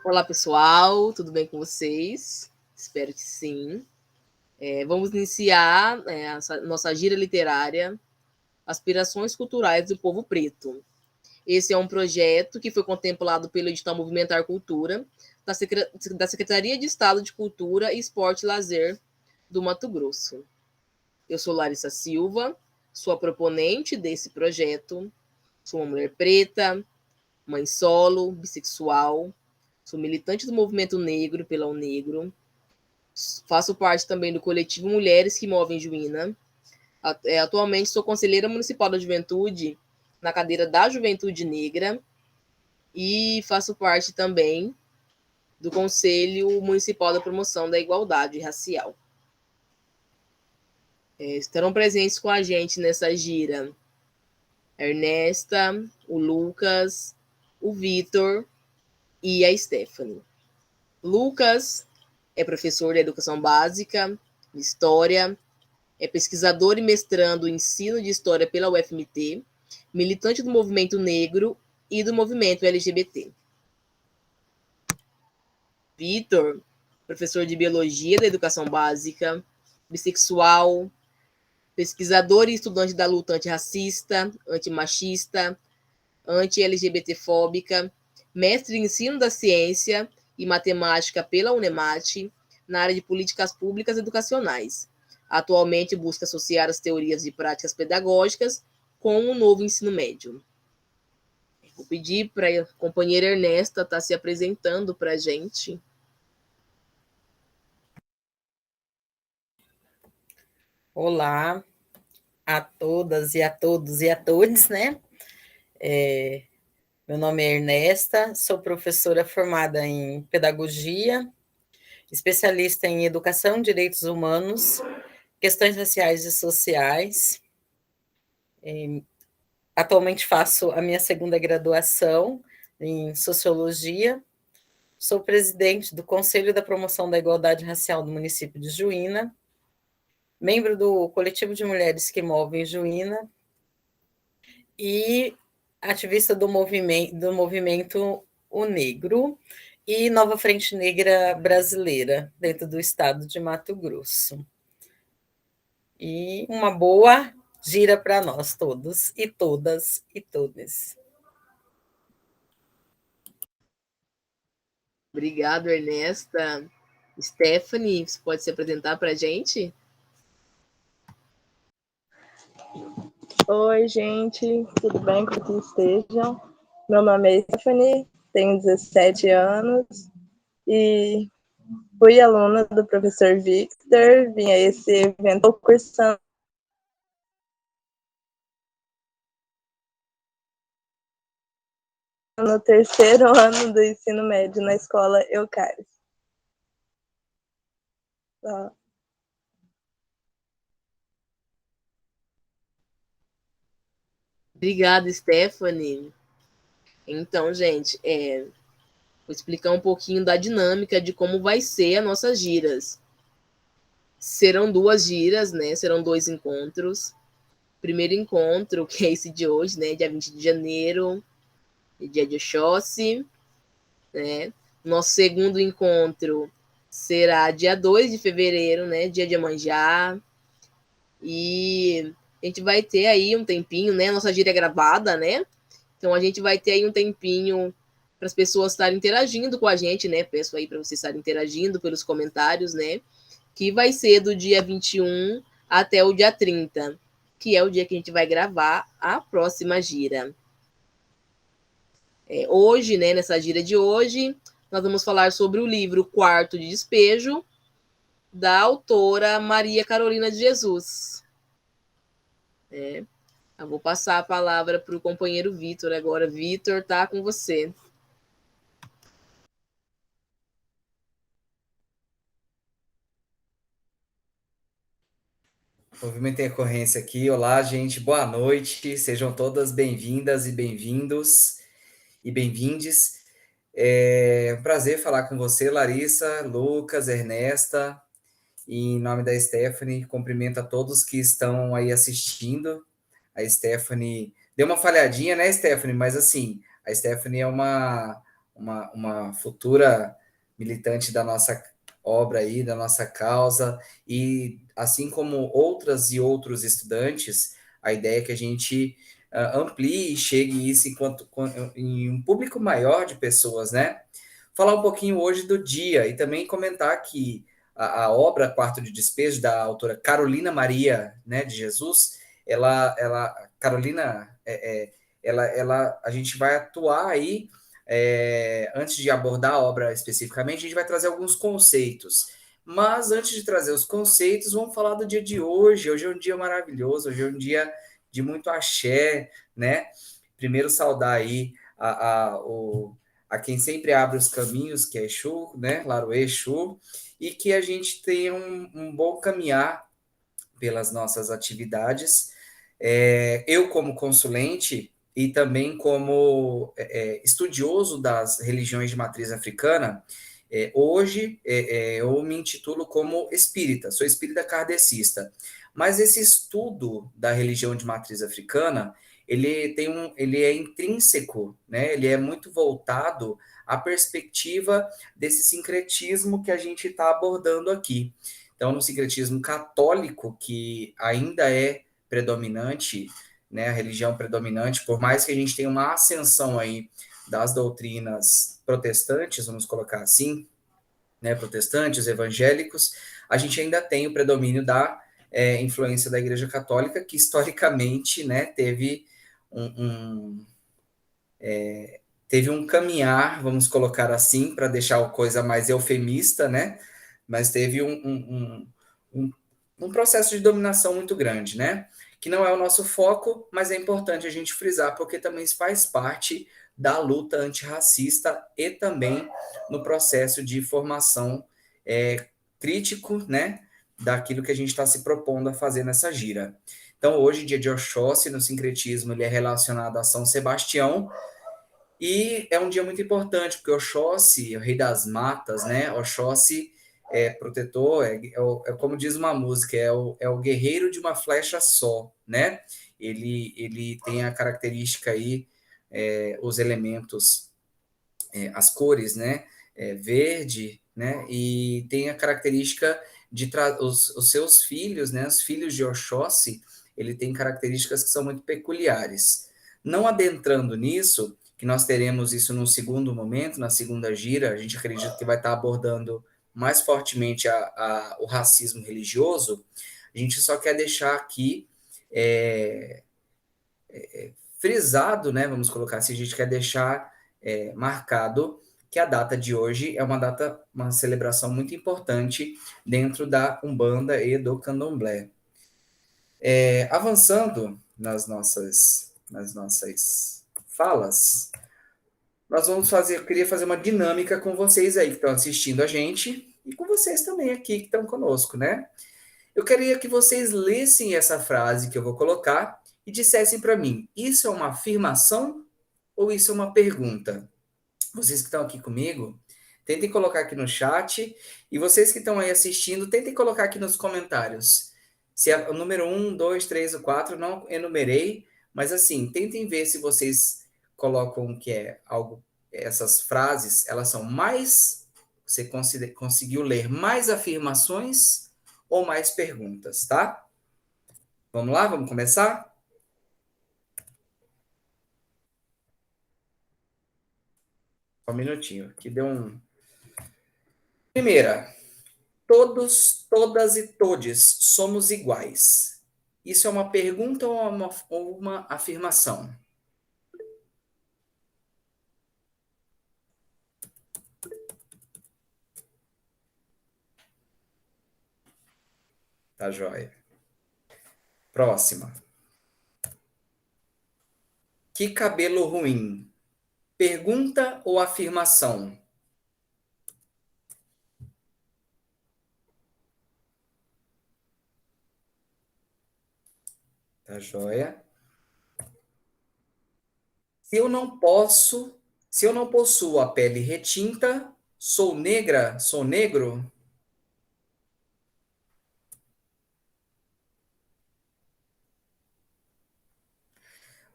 Olá, pessoal, tudo bem com vocês? Espero que sim. Vamos iniciar a nossa gira literária Aspirações Culturais do Povo Preto. Esse é um projeto que foi contemplado pelo edital Movimentar Cultura, da Secretaria de Estado de Cultura, Esporte e Lazer do Mato Grosso. Eu sou Larissa Silva, sou a proponente desse projeto, sou uma mulher preta, mãe solo, bissexual, sou militante do movimento negro pela Unegro, faço parte também do coletivo Mulheres que Movem Juína. Atualmente sou conselheira municipal da juventude na cadeira da Juventude Negra e faço parte também do Conselho Municipal da Promoção da Igualdade Racial. Estarão presentes com a gente nessa gira a Ernesta, o Lucas, o Vitor e a Stephanie. Lucas é professor de educação básica, de história, é pesquisador e mestrando em ensino de história pela UFMT, militante do movimento negro e do movimento LGBT. Vitor, professor de biologia da educação básica, bissexual, pesquisador e estudante da luta antirracista, antimachista, anti-LGBT-fóbica, mestre em ensino da ciência e matemática pela Unemate, na área de políticas públicas educacionais. Atualmente busca associar as teorias e práticas pedagógicas com o novo ensino médio. Vou pedir para a companheira Ernesta estar se apresentando para a gente. Olá a todas e a todos e a todos, né? Meu nome é Ernesta, sou professora formada em pedagogia, especialista em educação, direitos humanos, questões raciais e sociais. Atualmente faço a minha segunda graduação em sociologia. Sou presidente do Conselho da Promoção da Igualdade Racial do município de Juína, membro do coletivo de mulheres que movem Juína e ativista do movimento O Negro e Nova Frente Negra Brasileira, dentro do estado de Mato Grosso. E uma boa gira para nós todos e todas e todos. Obrigado, Ernesta. Stephanie, você pode se apresentar para a gente? Oi, gente, tudo bem? Como que estejam? Meu nome é Stephanie, tenho 17 anos e fui aluna do professor Victor. Vim a esse evento cursando no terceiro ano do ensino médio na escola Eucaris. Obrigada, Stephanie. Então, gente, vou explicar um pouquinho da dinâmica de como vai ser as nossas giras. Serão 2 giras, né? Serão 2 encontros. Primeiro encontro, que é esse de hoje, né? Dia 20 de janeiro, dia de Oxóssi, né? Nosso segundo encontro será dia 2 de fevereiro, né? Dia de Iemanjá. E a gente vai ter aí um tempinho, né? Nossa gira é gravada, né? Então a gente vai ter aí um tempinho para as pessoas estarem interagindo com a gente, né? Peço aí para vocês estarem interagindo pelos comentários, né? Que vai ser do dia 21 até o dia 30, que é o dia que a gente vai gravar a próxima gira. Hoje, né, nessa gira de hoje, nós vamos falar sobre o livro Quarto de Despejo, da autora Maria Carolina de Jesus. Eu vou passar a palavra para o companheiro Vitor agora. Vitor, tá com você. Movimento em Ocorrência aqui. Olá, gente. Boa noite. Sejam todas bem-vindas e bem-vindos e bem-vindes. É um prazer falar com você, Larissa, Lucas, Ernesta. E em nome da Stephanie, cumprimento a todos que estão aí assistindo. A Stephanie deu uma falhadinha, né, Stephanie? Mas assim, a Stephanie é uma futura militante da nossa obra aí, da nossa causa, e assim como outras e outros estudantes, a ideia é que a gente amplie e chegue isso em um público maior de pessoas, né? Falar um pouquinho hoje do dia e também comentar que a obra Quarto de Despejo, da autora Carolina Maria, né, de Jesus, Carolina, a gente vai atuar aí, antes de abordar a obra especificamente, a gente vai trazer alguns conceitos. Mas antes de trazer os conceitos, vamos falar do dia de hoje. Hoje é um dia maravilhoso, hoje é um dia de muito axé, né? Primeiro saudar aí a quem sempre abre os caminhos, que é Exu, né? Laroê Exu, e que a gente tenha um bom caminhar pelas nossas atividades. Eu, como consulente e também como estudioso das religiões de matriz africana, hoje eu me intitulo como espírita, sou espírita kardecista. Mas esse estudo da religião de matriz africana, ele é intrínseco, né? Ele é muito voltado à perspectiva desse sincretismo que a gente está abordando aqui. Então, no sincretismo católico, que ainda é predominante, né, a religião predominante, por mais que a gente tenha uma ascensão aí das doutrinas protestantes, vamos colocar assim, né, protestantes, evangélicos, a gente ainda tem o predomínio da influência da Igreja Católica, que historicamente, né, teve um caminhar, vamos colocar assim, para deixar a coisa mais eufemista, né, mas teve um processo de dominação muito grande, né? Que não é o nosso foco, mas é importante a gente frisar, porque também faz parte da luta antirracista e também no processo de formação crítico, né? Daquilo que a gente está se propondo a fazer nessa gira. Então, hoje, dia de Oxóssi, no sincretismo, ele é relacionado a São Sebastião, e é um dia muito importante, porque Oxóssi, o rei das matas, né? Oxóssi é protetor, como diz uma música, é o guerreiro de uma flecha só, né? Ele tem a característica aí, os elementos, as cores, né? Verde, né? E tem a característica de os seus filhos, né? Os filhos de Oxóssi, ele tem características que são muito peculiares. Não adentrando nisso, que nós teremos isso no segundo momento, na segunda gira, a gente acredita que vai estar abordando mais fortemente o racismo religioso. A gente só quer deixar aqui frisado, né? Vamos colocar assim, a gente quer deixar marcado que a data de hoje é uma celebração muito importante dentro da Umbanda e do Candomblé. Avançando nas nossas falas, eu queria fazer uma dinâmica com vocês aí que estão assistindo a gente e com vocês também aqui que estão conosco, né? Eu queria que vocês lessem essa frase que eu vou colocar e dissessem para mim, isso é uma afirmação ou isso é uma pergunta? Vocês que estão aqui comigo, tentem colocar aqui no chat, e vocês que estão aí assistindo, tentem colocar aqui nos comentários. Se é o número 1, 2, 3 ou 4, não enumerei, mas assim, tentem ver se vocês colocam que é algo, essas frases, elas são mais, você conseguiu ler mais afirmações ou mais perguntas, tá? Vamos lá, vamos começar? Só um minutinho, que deu um... Primeira, todos, todas e todes somos iguais. Isso é uma pergunta ou uma afirmação? Tá joia. Próxima. Que cabelo ruim? Pergunta ou afirmação? Tá joia. Se eu não possuo a pele retinta, sou negra, sou negro?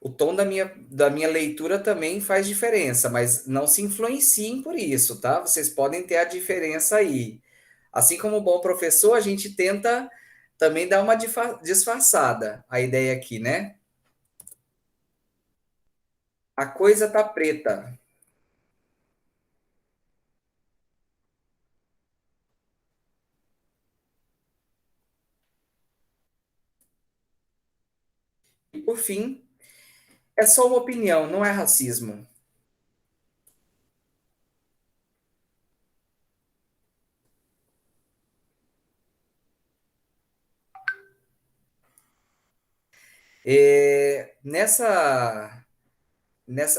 O tom da minha leitura também faz diferença, mas não se influenciem por isso, tá? Vocês podem ter a diferença aí. Assim como bom professor, a gente tenta também dar uma disfarçada. A ideia aqui, né? A coisa tá preta. E por fim, é só uma opinião, não é racismo.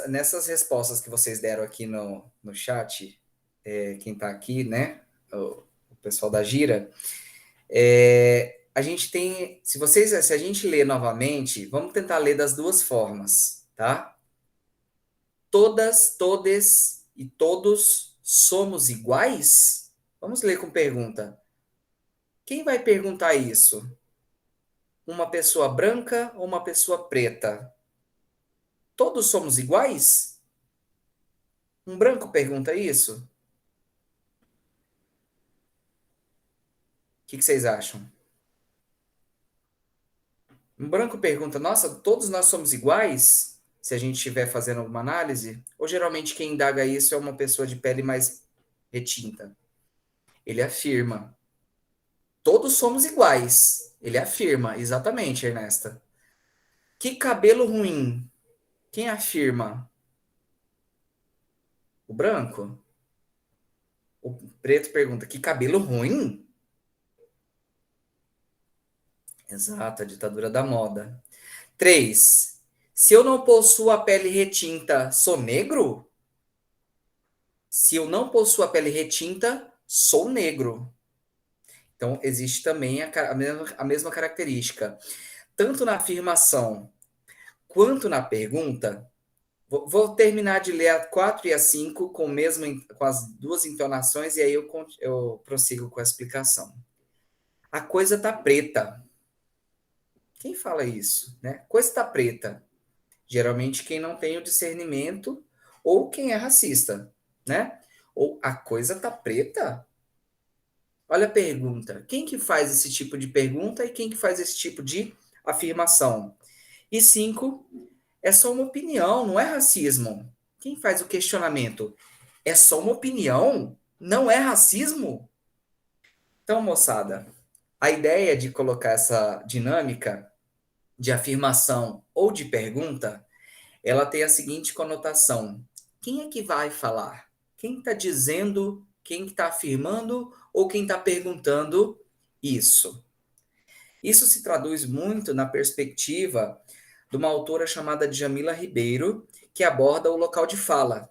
Nessas respostas que vocês deram aqui no chat, quem está aqui, né? O pessoal da Gira, a gente tem. Se a gente ler novamente, vamos tentar ler das duas formas, tá? Todas, todes e todos somos iguais? Vamos ler com pergunta. Quem vai perguntar isso? Uma pessoa branca ou uma pessoa preta? Todos somos iguais? Um branco pergunta isso? O que vocês acham? Um branco pergunta: Nossa, todos nós somos iguais? Se a gente estiver fazendo alguma análise? Ou geralmente quem indaga isso é uma pessoa de pele mais retinta? Ele afirma: Todos somos iguais. Ele afirma, exatamente, Ernesta. Que cabelo ruim. Quem afirma? O branco? O preto pergunta: Que cabelo ruim? Exato, a ditadura da moda. 3. Se eu não possuo a pele retinta, sou negro? Se eu não possuo a pele retinta, sou negro. Então, existe também a mesma característica. Tanto na afirmação quanto na pergunta, vou terminar de ler a 4 e a 5 com as duas entonações e aí eu prossigo com a explicação. A coisa tá preta. Quem fala isso, né? Coisa tá preta. Geralmente quem não tem o discernimento ou quem é racista, né? Ou a coisa tá preta? Olha a pergunta. Quem que faz esse tipo de pergunta e quem que faz esse tipo de afirmação? E 5, é só uma opinião, não é racismo. Quem faz o questionamento? É só uma opinião? Não é racismo? Então, moçada, a ideia de colocar essa dinâmica de afirmação ou de pergunta, ela tem a seguinte conotação: quem é que vai falar? Quem está dizendo, quem está afirmando ou quem está perguntando isso? Isso se traduz muito na perspectiva de uma autora chamada Djamila Ribeiro, que aborda o local de fala.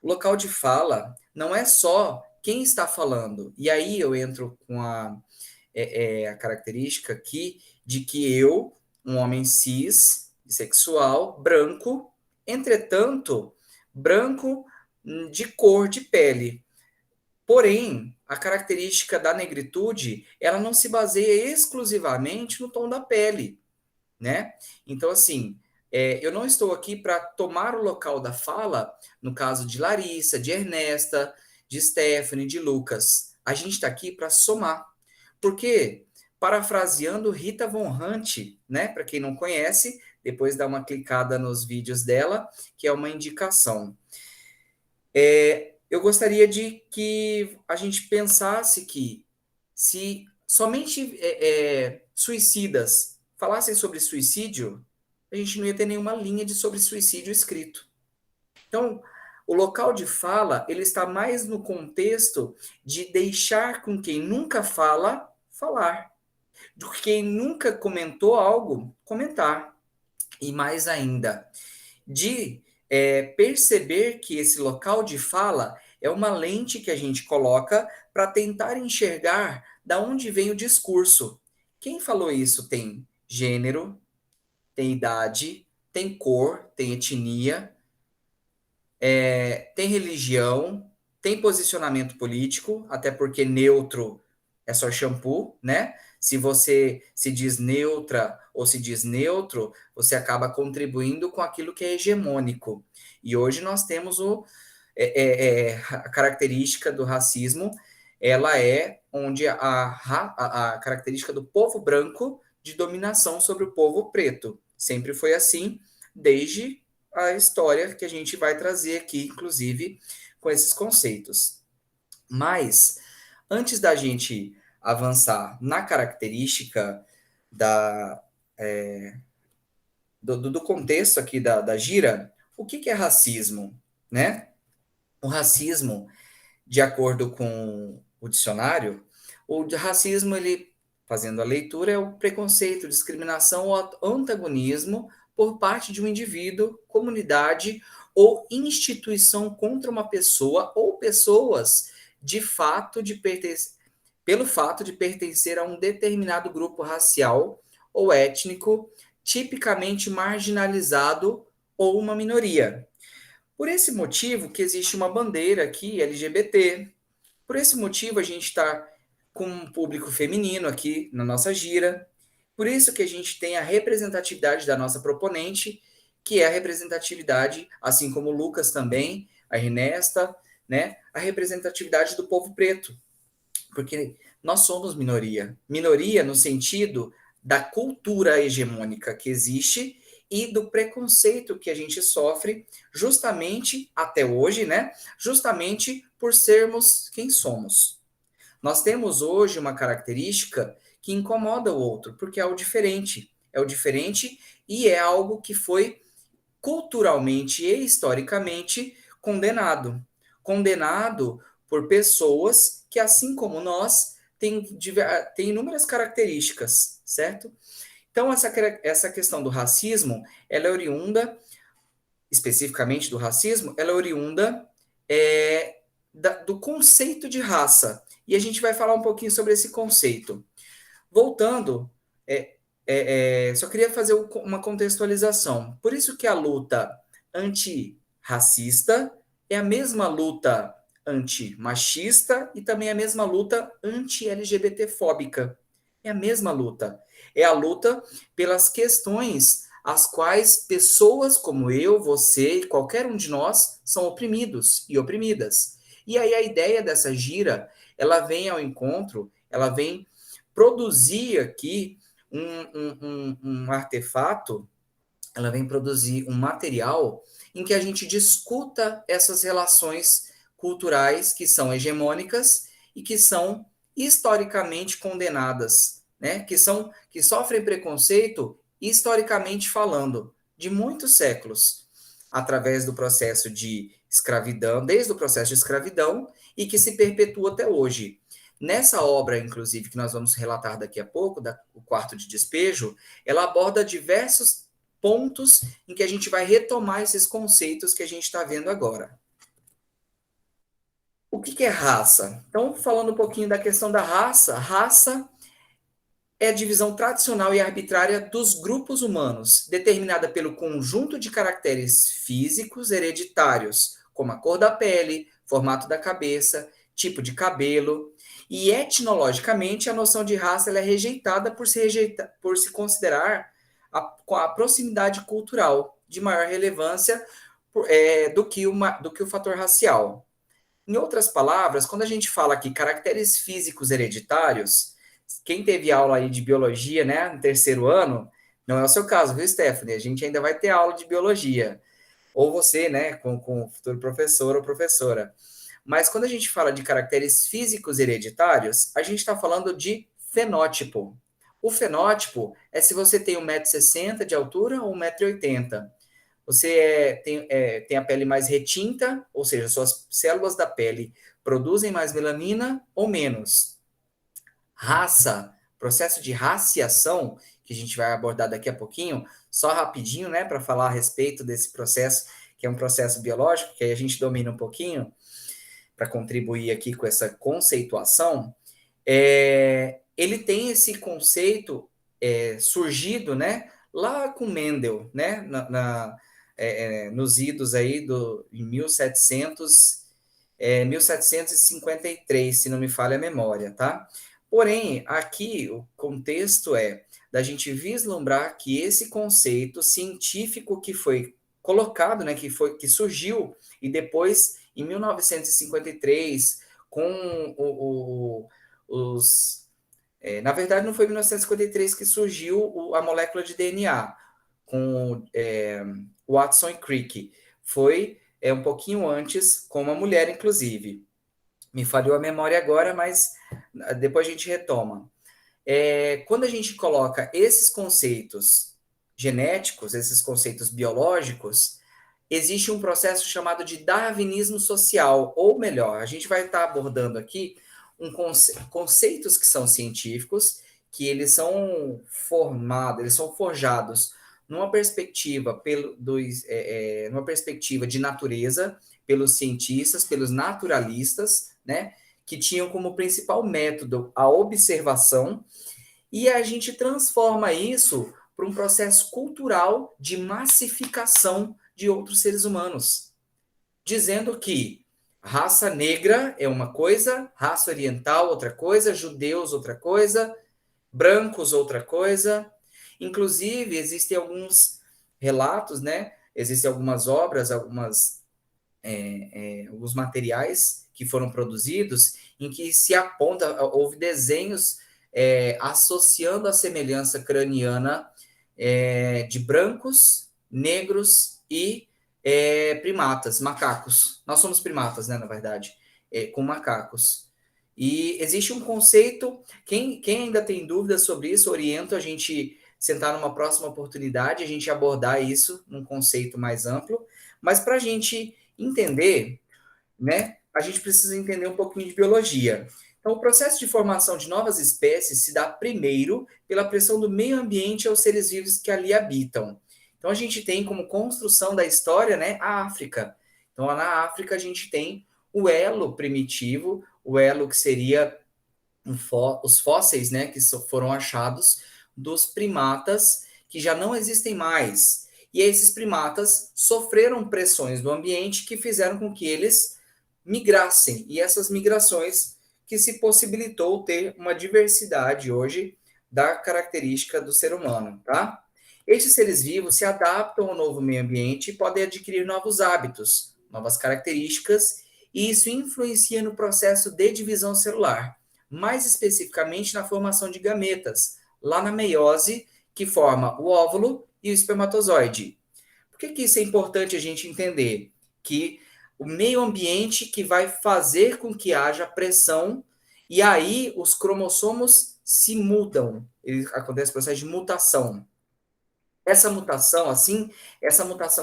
O local de fala não é só quem está falando. E aí eu entro com a característica aqui de que eu, um homem cis, sexual, branco, entretanto, branco de cor de pele. Porém, a característica da negritude, ela não se baseia exclusivamente no tom da pele, né? Então, assim, eu não estou aqui para tomar o local da fala, no caso de Larissa, de Ernesta, de Stephanie, de Lucas. A gente está aqui para somar. Porque, parafraseando Rita Von Hunt, né? Para quem não conhece, depois dá uma clicada nos vídeos dela, que é uma indicação. Eu gostaria de que a gente pensasse que se somente suicidas falassem sobre suicídio, a gente não ia ter nenhuma linha de sobre suicídio escrito. Então, o local de fala, ele está mais no contexto de deixar com quem nunca fala, falar. Do que quem nunca comentou algo, comentar. E mais ainda, de perceber que esse local de fala é uma lente que a gente coloca para tentar enxergar da onde vem o discurso. Quem falou isso tem gênero, tem idade, tem cor, tem etnia, tem religião, tem posicionamento político, até porque neutro é só shampoo, né? Se você se diz neutra ou se diz neutro, você acaba contribuindo com aquilo que é hegemônico. E hoje nós temos a característica do racismo, ela é onde a característica do povo branco de dominação sobre o povo preto. Sempre foi assim, desde a história que a gente vai trazer aqui, inclusive, com esses conceitos. Mas, antes da gente avançar na característica do contexto aqui da gira, o que é racismo, né? O racismo, de acordo com o dicionário, o racismo, ele, fazendo a leitura, é o preconceito, discriminação ou antagonismo por parte de um indivíduo, comunidade ou instituição contra uma pessoa ou pessoas pelo fato de pertencer a um determinado grupo racial ou étnico, tipicamente marginalizado ou uma minoria. Por esse motivo que existe uma bandeira aqui, LGBT. Por esse motivo a gente está com um público feminino aqui na nossa gira. Por isso que a gente tem a representatividade da nossa proponente, que é a representatividade, assim como o Lucas também, a Ernesta, né? A representatividade do povo preto. Porque nós somos minoria. Minoria no sentido da cultura hegemônica que existe e do preconceito que a gente sofre justamente até hoje, né? Justamente por sermos quem somos. Nós temos hoje uma característica que incomoda o outro, porque é o diferente. É o diferente e é algo que foi culturalmente e historicamente condenado. Condenado por pessoas que, assim como nós, têm inúmeras características, certo? Então, essa questão do racismo, ela é oriunda, especificamente do racismo, ela é oriunda do conceito de raça. E a gente vai falar um pouquinho sobre esse conceito. Voltando, só queria fazer uma contextualização. Por isso que a luta antirracista é a mesma luta antimachista e também a mesma luta anti-LGBT-fóbica. É a mesma luta. É a luta pelas questões as quais pessoas como eu, você e qualquer um de nós são oprimidos e oprimidas. E aí a ideia dessa gira, ela vem ao encontro, ela vem produzir aqui um artefato, ela vem produzir um material em que a gente discuta essas relações culturais que são hegemônicas e que são historicamente condenadas, né? Que sofrem preconceito historicamente falando, de muitos séculos, através do processo de escravidão, desde o processo de escravidão, e que se perpetua até hoje. Nessa obra, inclusive, que nós vamos relatar daqui a pouco, o Quarto de Despejo, ela aborda diversos pontos em que a gente vai retomar esses conceitos que a gente está vendo agora. O que é raça? Então, falando um pouquinho da questão da raça, raça é a divisão tradicional e arbitrária dos grupos humanos, determinada pelo conjunto de caracteres físicos hereditários, como a cor da pele, formato da cabeça, tipo de cabelo, e etnologicamente a noção de raça ela é rejeitada por se considerar a proximidade cultural de maior relevância do que o fator racial. Em outras palavras, quando a gente fala aqui caracteres físicos hereditários, quem teve aula aí de biologia, né, no terceiro ano, não é o seu caso, viu, Stephanie? A gente ainda vai ter aula de biologia. Ou você, né, com o futuro professor ou professora. Mas quando a gente fala de caracteres físicos hereditários, a gente está falando de fenótipo. O fenótipo é se você tem 1,60 m de altura ou 1,80 m. Você tem a pele mais retinta, ou seja, suas células da pele produzem mais melanina ou menos. Raça, processo de raciação, que a gente vai abordar daqui a pouquinho, só rapidinho, né, para falar a respeito desse processo, que é um processo biológico, que aí a gente domina um pouquinho, para contribuir aqui com essa conceituação, ele tem esse conceito surgido, né, lá com Mendel, né, nos idos aí em 1753, se não me falha a memória, tá? Porém, aqui o contexto é da gente vislumbrar que esse conceito científico que foi colocado, né, que surgiu e depois em 1953 com os na verdade não foi em 1953 que surgiu a molécula de DNA com Watson e Crick, foi um pouquinho antes com uma mulher inclusive. Me falhou a memória agora, mas depois a gente retoma. Quando a gente coloca esses conceitos genéticos, esses conceitos biológicos, existe um processo chamado de darwinismo social, ou melhor, a gente vai estar abordando aqui conceitos que são científicos, que eles são formados, eles são forjados numa perspectiva, numa perspectiva de natureza, pelos cientistas, pelos naturalistas, né, que tinham como principal método a observação, e a gente transforma isso para um processo cultural de massificação de outros seres humanos, dizendo que raça negra é uma coisa, raça oriental outra coisa, judeus outra coisa, brancos outra coisa. Inclusive, existem alguns relatos, né? Existem algumas obras, alguns materiais que foram produzidos em que se aponta, houve desenhos associando a semelhança craniana de brancos, negros e primatas, macacos. Nós somos primatas, né, na verdade, com macacos. E existe um conceito, quem ainda tem dúvidas sobre isso, oriento a gente sentar numa próxima oportunidade, a gente abordar isso num conceito mais amplo, mas para a gente entender, né, a gente precisa entender um pouquinho de biologia. Então, o processo de formação de novas espécies se dá primeiro pela pressão do meio ambiente aos seres vivos que ali habitam. Então, a gente tem como construção da história, né, a África. Então, lá na África, a gente tem o elo primitivo, o elo que seria os fósseis, né, que foram achados dos primatas que já não existem mais. E esses primatas sofreram pressões do ambiente que fizeram com que eles migrassem. E essas migrações que se possibilitou ter uma diversidade hoje da característica do ser humano, tá? Estes seres vivos se adaptam ao novo meio ambiente e podem adquirir novos hábitos, novas características, e isso influencia no processo de divisão celular, mais especificamente na formação de gametas, lá na meiose, que forma o óvulo e o espermatozoide. Por que isso é importante a gente entender? Que o meio ambiente que vai fazer com que haja pressão, e aí os cromossomos se mudam, acontece o processo de mutação. Essa mutação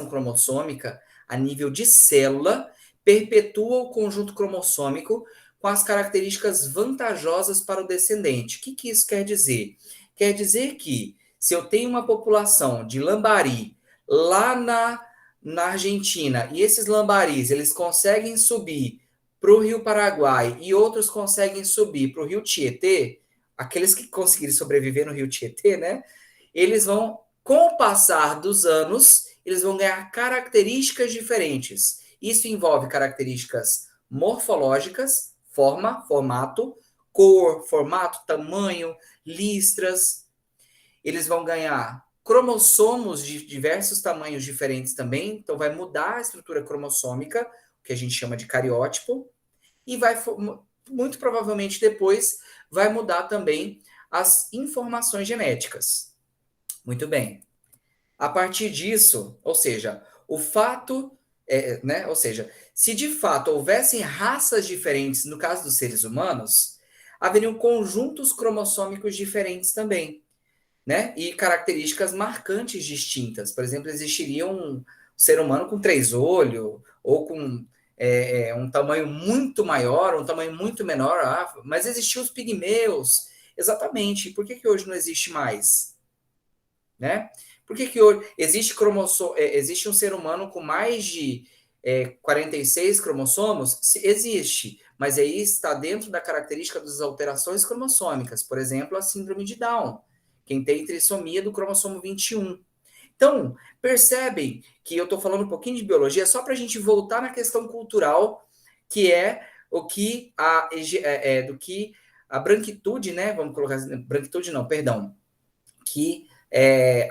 cromossômica, a nível de célula, perpetua o conjunto cromossômico com as características vantajosas para o descendente. O que isso quer dizer? Quer dizer que, se eu tenho uma população de lambari lá na Argentina, e esses lambaris eles conseguem subir para o Rio Paraguai e outros conseguem subir para o Rio Tietê, aqueles que conseguirem sobreviver no Rio Tietê, né? Eles vão, com o passar dos anos, eles vão ganhar características diferentes. Isso envolve características morfológicas, forma, formato, cor, formato, tamanho, listras. Eles vão ganhar cromossomos de diversos tamanhos diferentes também, então vai mudar a estrutura cromossômica, que a gente chama de cariótipo, e vai, muito provavelmente depois, vai mudar também as informações genéticas. Muito bem. A partir disso, ou seja, o fato, né, ou seja, se de fato houvessem raças diferentes, no caso dos seres humanos, haveriam conjuntos cromossômicos diferentes também, né? E características marcantes distintas. Por exemplo, existiria um ser humano com 3 olhos, ou com um tamanho muito maior, um tamanho muito menor, mas existiam os pigmeus. Exatamente. Por que hoje não existe mais? Né? Por que hoje existe um ser humano com mais de 46 cromossomos? Existe, mas aí está dentro da característica das alterações cromossômicas. Por exemplo, a síndrome de Down, quem tem trissomia do cromossomo 21. Então, percebem que eu estou falando um pouquinho de biologia só para a gente voltar na questão cultural, que é do que a branquitude, né? Vamos colocar assim, branquitude não, perdão, que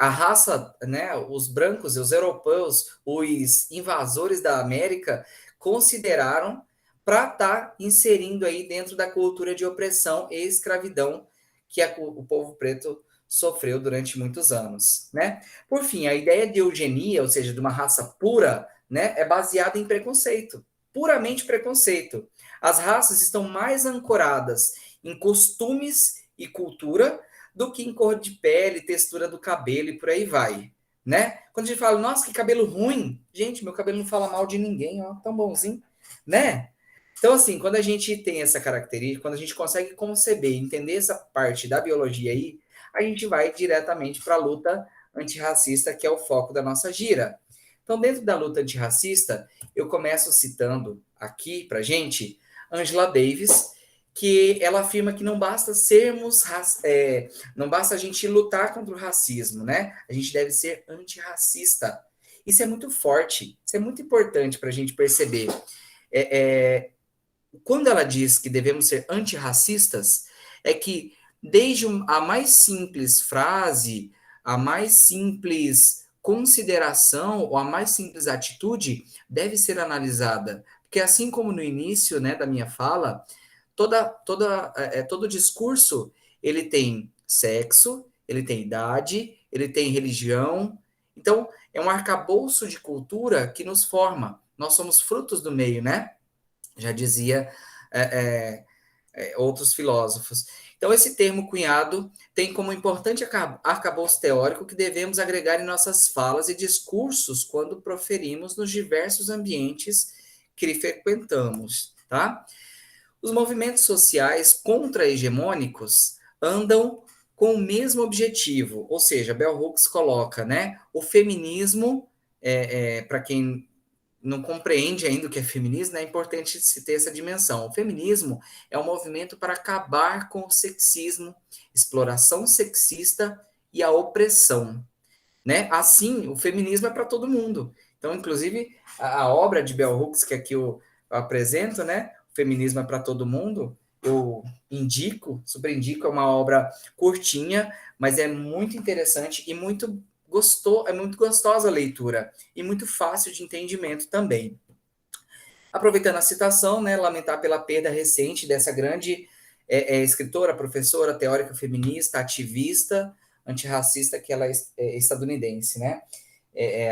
a raça, né, os brancos, os europeus, os invasores da América consideraram para estar inserindo aí dentro da cultura de opressão e escravidão que o povo preto sofreu durante muitos anos, né? Por fim, a ideia de eugenia, ou seja, de uma raça pura, né, é baseada em preconceito, puramente preconceito. As raças estão mais ancoradas em costumes e cultura do que em cor de pele, textura do cabelo e por aí vai, né? Quando a gente fala, nossa, que cabelo ruim, gente, meu cabelo não fala mal de ninguém, ó, tão bonzinho, né? Então, assim, quando a gente tem essa característica, quando a gente consegue conceber, entender essa parte da biologia aí, a gente vai diretamente para a luta antirracista, que é o foco da nossa gira. Então, dentro da luta antirracista, eu começo citando aqui para gente Angela Davis, que ela afirma que não basta não basta a gente lutar contra o racismo, né? A gente deve ser antirracista. Isso é muito forte, isso é muito importante para a gente perceber. Quando ela diz que devemos ser antirracistas, é que desde a mais simples frase, a mais simples consideração ou a mais simples atitude deve ser analisada. Porque assim como no início, né, da minha fala, todo discurso ele tem sexo, ele tem idade, ele tem religião. Então, é um arcabouço de cultura que nos forma. Nós somos frutos do meio, né? Já dizia outros filósofos. Então, esse termo cunhado tem como importante arcabouço teórico que devemos agregar em nossas falas e discursos quando proferimos nos diversos ambientes que frequentamos, tá? Os movimentos sociais contra-hegemônicos andam com o mesmo objetivo, ou seja, Bell Hooks coloca, né, o feminismo, para quem não compreende ainda o que é feminismo, é importante se ter essa dimensão. O feminismo é um movimento para acabar com o sexismo, exploração sexista e a opressão, né? Assim, o feminismo é para todo mundo. Então, inclusive, a obra de Bell Hooks, que aqui eu apresento, né? O Feminismo é para todo mundo, eu indico, super indico, é uma obra curtinha, mas é muito interessante e é muito gostosa a leitura e muito fácil de entendimento também. Aproveitando a citação, né, lamentar pela perda recente dessa grande escritora, professora, teórica feminista, ativista, antirracista, que ela é estadunidense, né?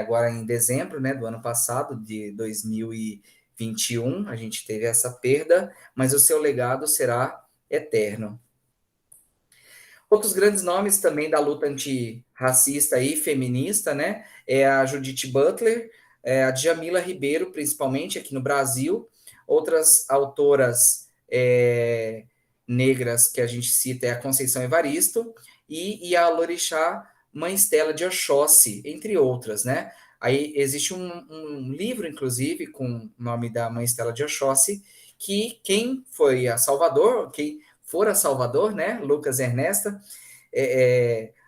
Agora em dezembro, né, do ano passado, de 2021, a gente teve essa perda, mas o seu legado será eterno. Outros grandes nomes também da luta antirracista e feminista, né? É a Judith Butler, a Djamila Ribeiro, principalmente aqui no Brasil. Outras autoras negras que a gente cita é a Conceição Evaristo e a Lorixá Mãe Stella de Oxóssi, entre outras, né? Aí existe um livro, inclusive, com o nome da Mãe Stella de Oxóssi, que quem foi a Salvador, quem for a Salvador, né, Lucas Ernesta,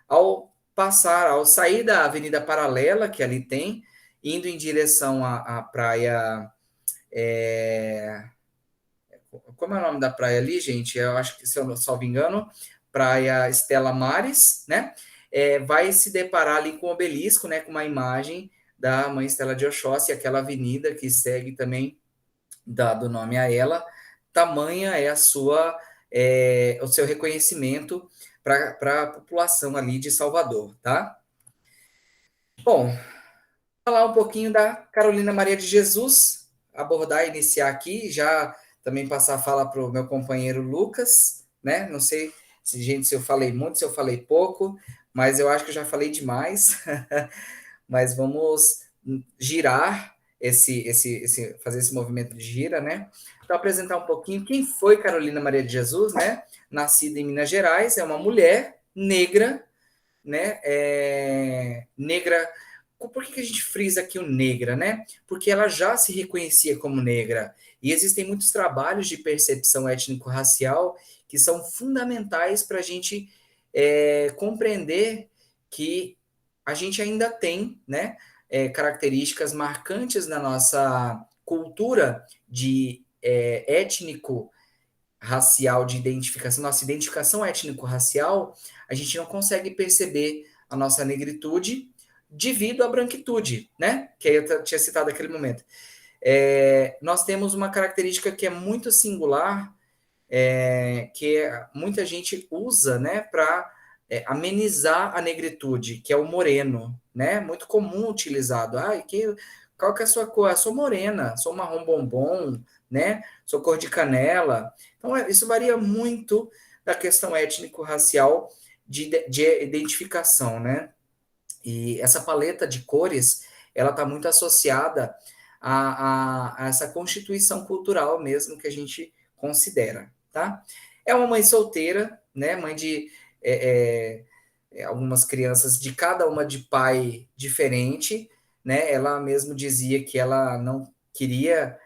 ao sair da Avenida Paralela, que ali tem, indo em direção à praia, como é o nome da praia ali, gente? Eu acho que, se eu não salvo engano, Praia Estela Maris, né? Vai se deparar ali com o obelisco, né, com uma imagem da Mãe Estela de Oxóssi, aquela avenida que segue também, dado nome a ela, tamanha é o seu reconhecimento para a população ali de Salvador, tá? Bom, falar um pouquinho da Carolina Maria de Jesus, abordar, iniciar aqui, já também passar a fala para o meu companheiro Lucas, né? Não sei se eu falei muito, se eu falei pouco, mas eu acho que eu já falei demais. Mas vamos girar fazer esse movimento de gira, né? Então, apresentar um pouquinho quem foi Carolina Maria de Jesus, né? Nascida em Minas Gerais, é uma mulher negra, né? Negra. Por que a gente frisa aqui o negra, né? Porque ela já se reconhecia como negra. E existem muitos trabalhos de percepção étnico-racial que são fundamentais para a gente compreender que a gente ainda tem, né, características marcantes na nossa cultura de étnico racial de identificação, nossa identificação étnico-racial, a gente não consegue perceber a nossa negritude devido à branquitude, né? Que aí eu tinha citado naquele momento. Nós temos uma característica que é muito singular, que muita gente usa, né, para amenizar a negritude, que é o moreno, né? Muito comum utilizado. Qual que é a sua cor? Eu sou morena, sou marrom bombom, né? Sou cor de canela. Então, isso varia muito da questão étnico-racial de identificação, né? E essa paleta de cores, ela está muito associada a essa constituição cultural mesmo que a gente considera, tá? É uma mãe solteira, né? Mãe de algumas crianças de cada uma de pai diferente, né? Ela mesmo dizia que ela não queria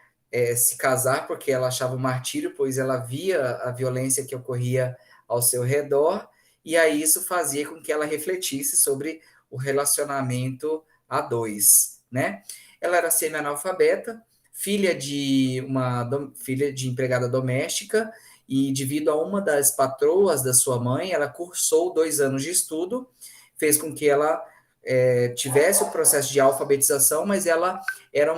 se casar porque ela achava um martírio, pois ela via a violência que ocorria ao seu redor, e aí isso fazia com que ela refletisse sobre o relacionamento a dois, né? Ela era semi-analfabeta, filha de empregada doméstica, e devido a uma das patroas da sua mãe, ela cursou 2 anos de estudo, fez com que ela tivesse o processo de alfabetização, mas ela era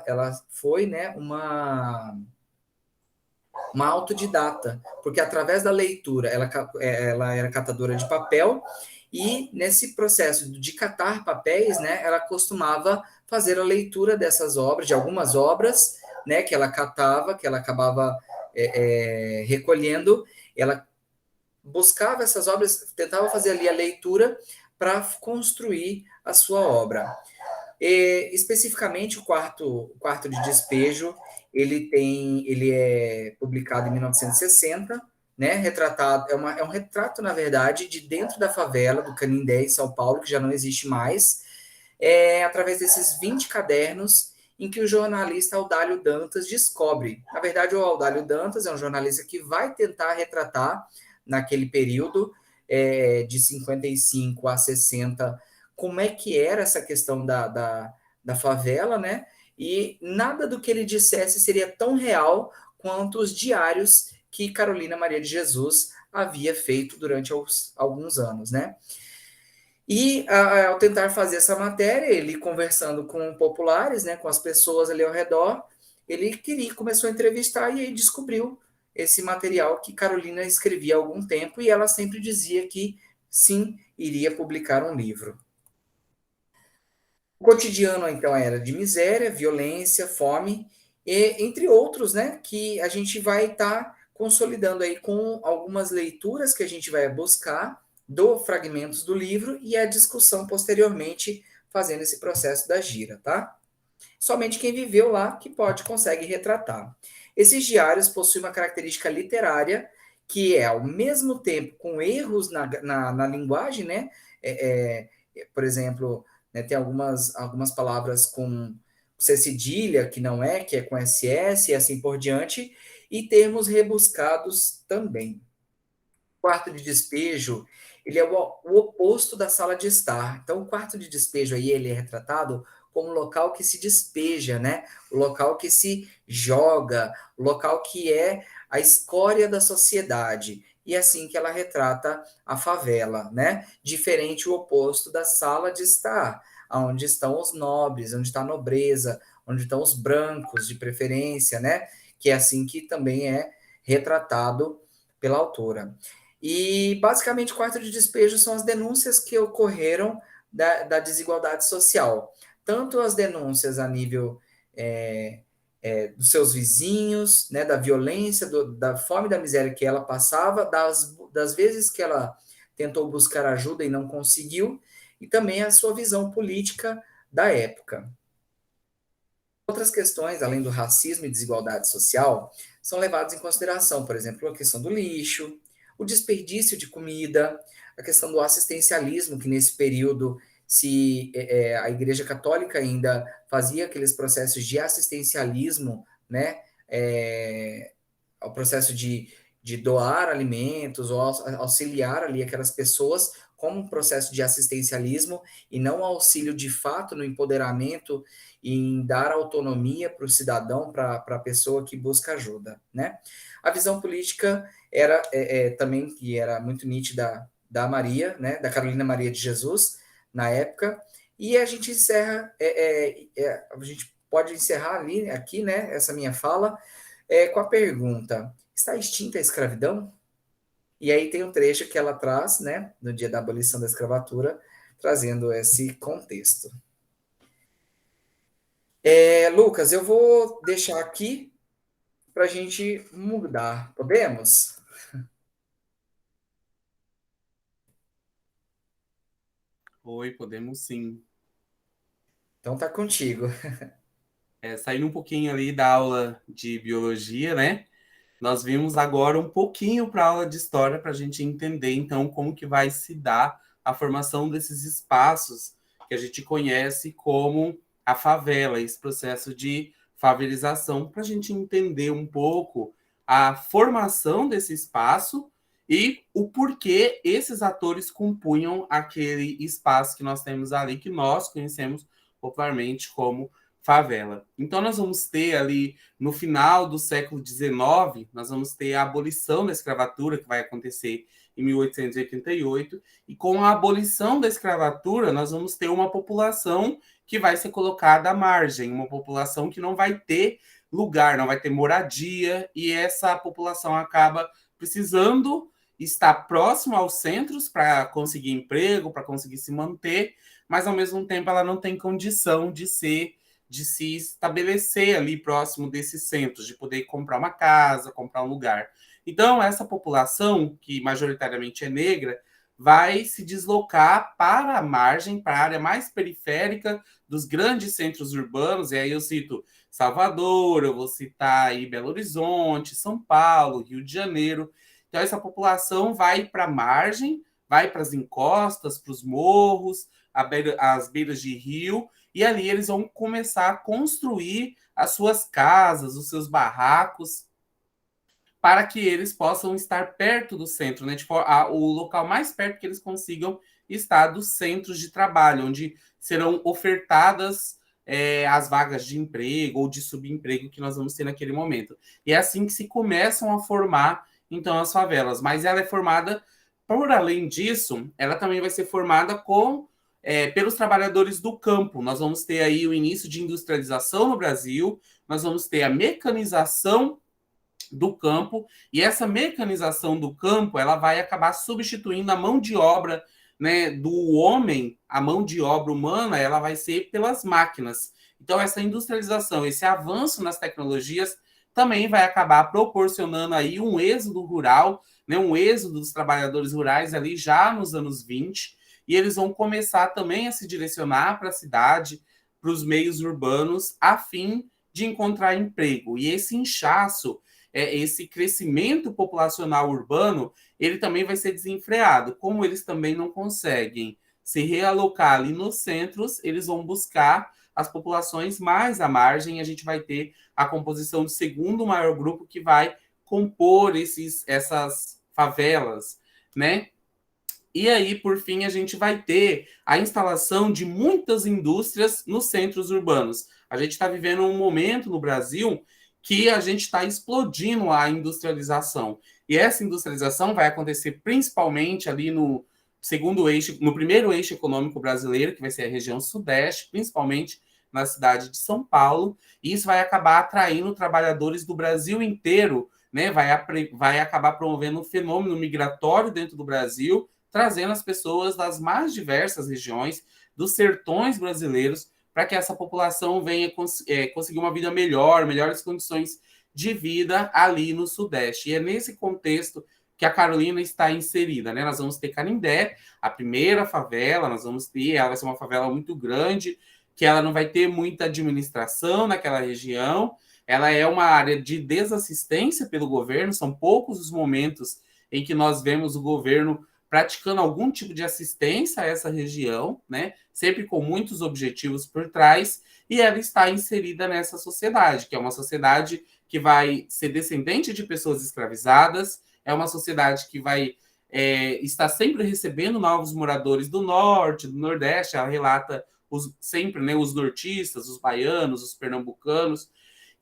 ela foi, né, uma autodidata, porque através da leitura ela era catadora de papel, e nesse processo de catar papéis, né, ela costumava fazer a leitura dessas obras, de algumas obras, né, que ela catava, que ela acabava recolhendo, ela buscava essas obras, tentava fazer ali a leitura para construir a sua obra. Especificamente o quarto de despejo, ele é publicado em 1960, né? Retratado, é um retrato, na verdade, de dentro da favela do Canindé, em São Paulo, que já não existe mais, através desses 20 cadernos em que o jornalista Audálio Dantas descobre. Na verdade, o Audálio Dantas é um jornalista que vai tentar retratar, naquele período, de 55 a 60, como é que era essa questão da favela, né? E nada do que ele dissesse seria tão real quanto os diários que Carolina Maria de Jesus havia feito durante alguns anos, né? E ao tentar fazer essa matéria, ele conversando com populares, né, com as pessoas ali ao redor, ele começou a entrevistar e aí descobriu esse material que Carolina escrevia há algum tempo, e ela sempre dizia que sim, iria publicar um livro. O cotidiano, então, era de miséria, violência, fome, e, entre outros, né, que a gente vai estar consolidando aí com algumas leituras que a gente vai buscar do fragmentos do livro e a discussão posteriormente fazendo esse processo da gira, tá? Somente quem viveu lá que consegue retratar. Esses diários possuem uma característica literária que é, ao mesmo tempo, com erros na linguagem, né? Por exemplo, né, tem algumas palavras com C cedilha, que não é, que é com SS, e assim por diante, e termos rebuscados também. O quarto de despejo, ele é o oposto da sala de estar. Então, o quarto de despejo aí, ele é retratado como um local que se despeja, né? O local que se joga, o local que é a escória da sociedade. E é assim que ela retrata a favela, né? Diferente o oposto da sala de estar, onde estão os nobres, onde está a nobreza, onde estão os brancos de preferência, né? Que é assim que também é retratado pela autora. E, basicamente, o quarto de despejo são as denúncias que ocorreram da desigualdade social. Tanto as denúncias a nível dos seus vizinhos, né, da violência, da fome e da miséria que ela passava, das vezes que ela tentou buscar ajuda e não conseguiu, e também a sua visão política da época. Outras questões, além do racismo e desigualdade social, são levadas em consideração, por exemplo, a questão do lixo, o desperdício de comida, a questão do assistencialismo, que nesse período a Igreja Católica ainda fazia aqueles processos de assistencialismo, né, o processo de de doar alimentos ou auxiliar ali aquelas pessoas como um processo de assistencialismo e não auxílio de fato no empoderamento e em dar autonomia para o cidadão, para a pessoa que busca ajuda, né? A visão política era também, que era muito nítida da Maria, né, da Carolina Maria de Jesus, na época, e a gente encerra, a gente pode encerrar aqui, né, essa minha fala, com a pergunta: está extinta a escravidão? E aí tem um trecho que ela traz, né, no dia da abolição da escravatura, trazendo esse contexto. Lucas, eu vou deixar aqui para a gente mudar. Podemos? Oi, podemos sim. Então tá contigo. Saindo um pouquinho ali da aula de biologia, né? Nós vimos agora um pouquinho para a aula de história para a gente entender, então, como que vai se dar a formação desses espaços que a gente conhece como a favela, esse processo de favelização, para a gente entender um pouco a formação desse espaço e o porquê esses atores compunham aquele espaço que nós temos ali, que nós conhecemos popularmente como favela. Então, nós vamos ter ali, no final do século XIX, nós vamos ter a abolição da escravatura, que vai acontecer em 1888, e com a abolição da escravatura, nós vamos ter uma população que vai ser colocada à margem, uma população que não vai ter lugar, não vai ter moradia, e essa população acaba precisando estar próximo aos centros para conseguir emprego, para conseguir se manter, mas ao mesmo tempo ela não tem condição de se estabelecer ali próximo desses centros, de poder comprar uma casa, comprar um lugar. Então, essa população, que majoritariamente é negra, vai se deslocar para a margem, para a área mais periférica dos grandes centros urbanos, e aí eu cito Salvador, eu vou citar aí Belo Horizonte, São Paulo, Rio de Janeiro. Então, essa população vai para a margem, vai para as encostas, para os morros, às beiras de rio, e ali eles vão começar a construir as suas casas, os seus barracos, para que eles possam estar perto do centro, né? O local mais perto que eles consigam estar dos centros de trabalho, onde serão ofertadas as vagas de emprego ou de subemprego que nós vamos ter naquele momento. E é assim que se começam a formar, então, as favelas. Mas ela é formada, por além disso, ela também vai ser formada pelos trabalhadores do campo. Nós vamos ter aí o início de industrialização no Brasil, nós vamos ter a mecanização do campo, e essa mecanização do campo ela vai acabar substituindo a mão de obra, né, do homem. A mão de obra humana ela vai ser pelas máquinas. Então, essa industrialização, esse avanço nas tecnologias também vai acabar proporcionando aí um êxodo rural, né, um êxodo dos trabalhadores rurais ali já nos anos 20, e eles vão começar também a se direcionar para a cidade, para os meios urbanos, a fim de encontrar emprego. E esse inchaço, esse crescimento populacional urbano, ele também vai ser desenfreado. Como eles também não conseguem se realocar ali nos centros, eles vão buscar as populações mais à margem, e a gente vai ter a composição do segundo maior grupo que vai compor essas favelas, né? E aí, por fim, a gente vai ter a instalação de muitas indústrias nos centros urbanos. A gente está vivendo um momento no Brasil que a gente está explodindo a industrialização. E essa industrialização vai acontecer principalmente ali no primeiro eixo econômico brasileiro, que vai ser a região sudeste, principalmente na cidade de São Paulo. E isso vai acabar atraindo trabalhadores do Brasil inteiro, né? Vai acabar promovendo um fenômeno migratório dentro do Brasil, trazendo as pessoas das mais diversas regiões, dos sertões brasileiros, para que essa população venha conseguir uma vida melhor, melhores condições de vida ali no Sudeste. E é nesse contexto que a Carolina está inserida, né? Nós vamos ter Canindé, a primeira favela, ela vai ser uma favela muito grande, que ela não vai ter muita administração naquela região, ela é uma área de desassistência pelo governo, são poucos os momentos em que nós vemos o governo praticando algum tipo de assistência a essa região, né? Sempre com muitos objetivos por trás, e ela está inserida nessa sociedade, que é uma sociedade que vai ser descendente de pessoas escravizadas, é uma sociedade que vai estar sempre recebendo novos moradores do norte, do nordeste. Ela relata sempre, né, os nortistas, os baianos, os pernambucanos,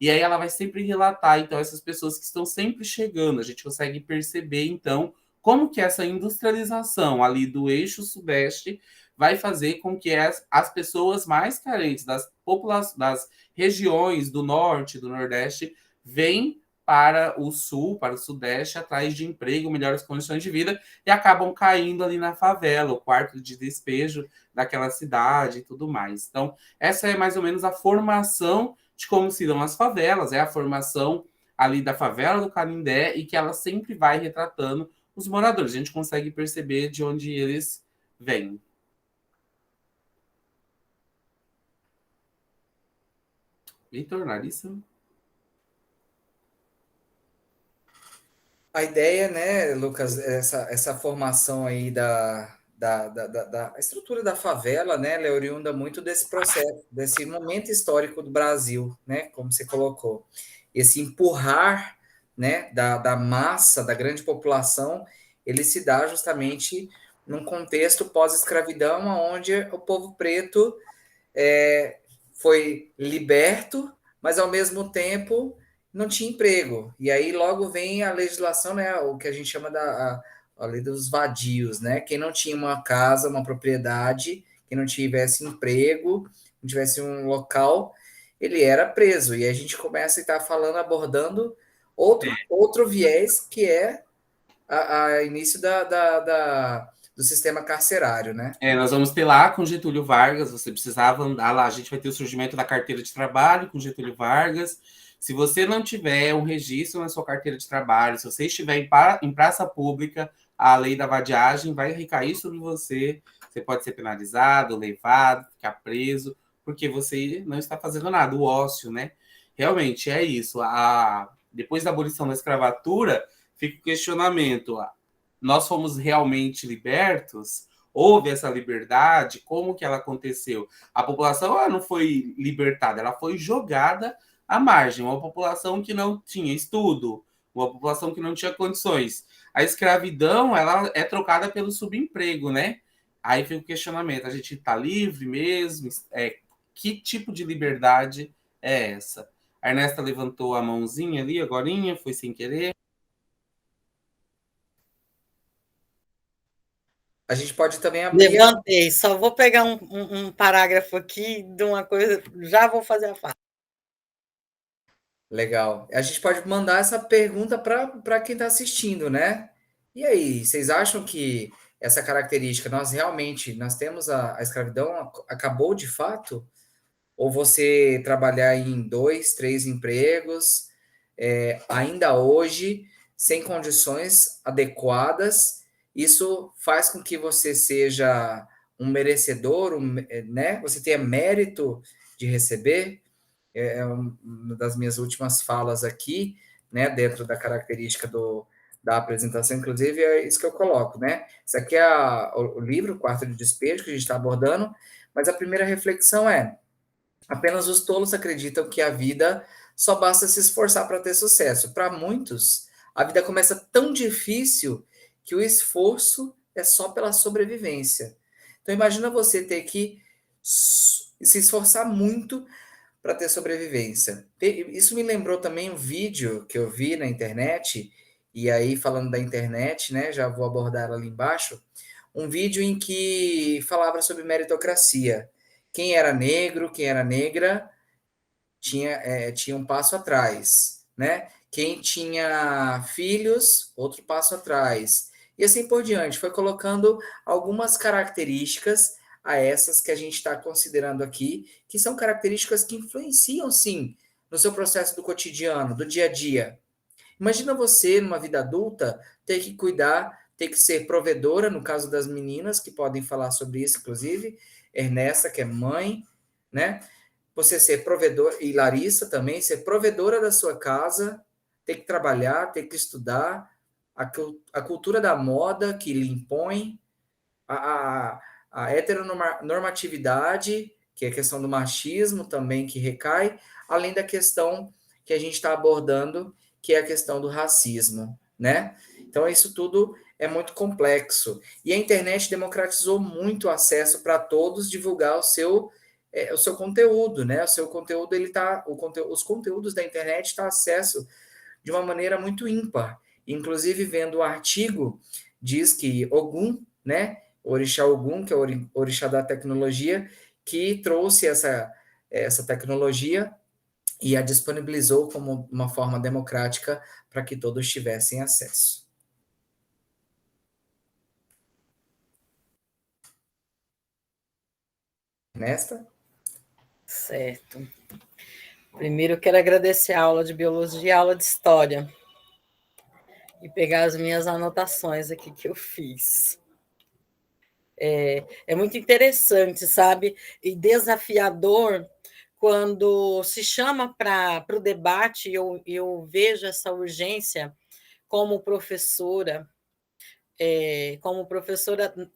e aí ela vai sempre relatar, então, essas pessoas que estão sempre chegando. A gente consegue perceber, então, como que essa industrialização ali do eixo sudeste vai fazer com que as pessoas mais carentes das regiões do norte, do nordeste, venham para o sul, para o sudeste, atrás de emprego, melhores condições de vida, e acabam caindo ali na favela, o quarto de despejo daquela cidade e tudo mais. Então, essa é mais ou menos a formação de como se dão as favelas, é a formação ali da favela do Canindé, e que ela sempre vai retratando os moradores. A gente consegue perceber de onde eles vêm. Vitor, Larissa? A ideia, né, Lucas, essa formação aí da estrutura da favela, né, ela é oriunda muito desse processo, desse momento histórico do Brasil, né, como você colocou. Esse empurrar, né, da massa, da grande população, ele se dá justamente num contexto pós-escravidão, onde o povo preto foi liberto, mas ao mesmo tempo não tinha emprego. E aí logo vem a legislação, né, o que a gente chama a lei dos vadios, né? Quem não tinha uma casa, uma propriedade, quem não tivesse emprego, não tivesse um local, ele era preso. E a gente começa a estar falando, abordando outro viés, que é a início do sistema carcerário, né? Nós vamos ter lá com Getúlio Vargas, você precisava andar lá, a gente vai ter o surgimento da carteira de trabalho com Getúlio Vargas. Se você não tiver um registro na sua carteira de trabalho, se você estiver em praça pública, a lei da vadiagem vai recair sobre você. Você pode ser penalizado, levado, ficar preso, porque você não está fazendo nada, o ócio, né? Realmente é isso. Depois da abolição da escravatura, fica o questionamento: nós fomos realmente libertos? Houve essa liberdade? Como que ela aconteceu? A população não foi libertada, ela foi jogada à margem. Uma população que não tinha estudo, uma população que não tinha condições. A escravidão, ela é trocada pelo subemprego, né? Aí fica o questionamento: a gente está livre mesmo? Que tipo de liberdade é essa? A Ernesta levantou a mãozinha ali, agorinha, foi sem querer. A gente pode também abrir. Levantei, só vou pegar um parágrafo aqui de uma coisa, já vou fazer a fala. Legal. A gente pode mandar essa pergunta para quem está assistindo, né? E aí, vocês acham que essa característica, nós temos a escravidão, acabou de fato? Ou você trabalhar em 2, 3 empregos, ainda hoje, sem condições adequadas, isso faz com que você seja um merecedor, né? Você tenha mérito de receber? É uma das minhas últimas falas aqui, né, dentro da característica da apresentação, inclusive, é isso que eu coloco, né? Isso aqui é o livro, Quarto de Despejo, que a gente está abordando, mas a primeira reflexão é: apenas os tolos acreditam que a vida só basta se esforçar para ter sucesso. Para muitos, a vida começa tão difícil que o esforço é só pela sobrevivência. Então, imagina você ter que se esforçar muito para ter sobrevivência. Isso me lembrou também um vídeo que eu vi na internet, e aí falando da internet, né, já vou abordar ela ali embaixo, um vídeo em que falava sobre meritocracia. Quem era negro, quem era negra, tinha um passo atrás, né? Quem tinha filhos, outro passo atrás. E assim por diante, foi colocando algumas características a essas que a gente está considerando aqui, que são características que influenciam, sim, no seu processo do cotidiano, do dia a dia. Imagina você, numa vida adulta, ter que cuidar, ter que ser provedora, no caso das meninas, que podem falar sobre isso, inclusive, Ernesta, que é mãe, né? Você ser provedor, e Larissa também, ser provedora da sua casa, ter que trabalhar, ter que estudar, a cultura da moda que lhe impõe, a heteronormatividade, que é a questão do machismo também que recai, além da questão que a gente está abordando, que é a questão do racismo, né? Então, isso tudo é muito complexo. E a internet democratizou muito o acesso para todos divulgar o seu conteúdo, né? O seu conteúdo, os conteúdos da internet estão acesso de uma maneira muito ímpar. Inclusive, vendo o artigo, diz que Ogum, né? O orixá Ogum, que é o orixá da tecnologia, que trouxe essa tecnologia e a disponibilizou como uma forma democrática para que todos tivessem acesso. Nesta? Certo. Primeiro, eu quero agradecer a aula de biologia e a aula de história e pegar as minhas anotações aqui que eu fiz. É muito interessante, sabe? E desafiador quando se chama para o debate, eu vejo essa urgência como professora,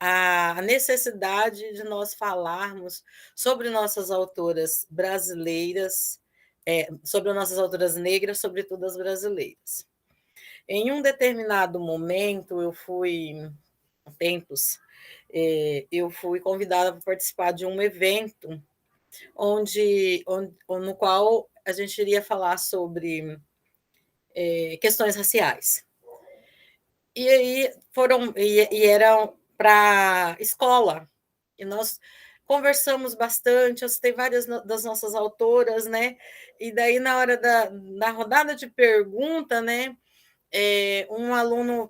a necessidade de nós falarmos sobre nossas autoras brasileiras, sobre nossas autoras negras, sobretudo as brasileiras. Em um determinado momento, eu fui convidada para participar de um evento no qual a gente iria falar sobre questões raciais. E aí era para escola. E nós conversamos bastante, eu citei várias das nossas autoras, né? E daí, na hora da rodada de pergunta, né? Um aluno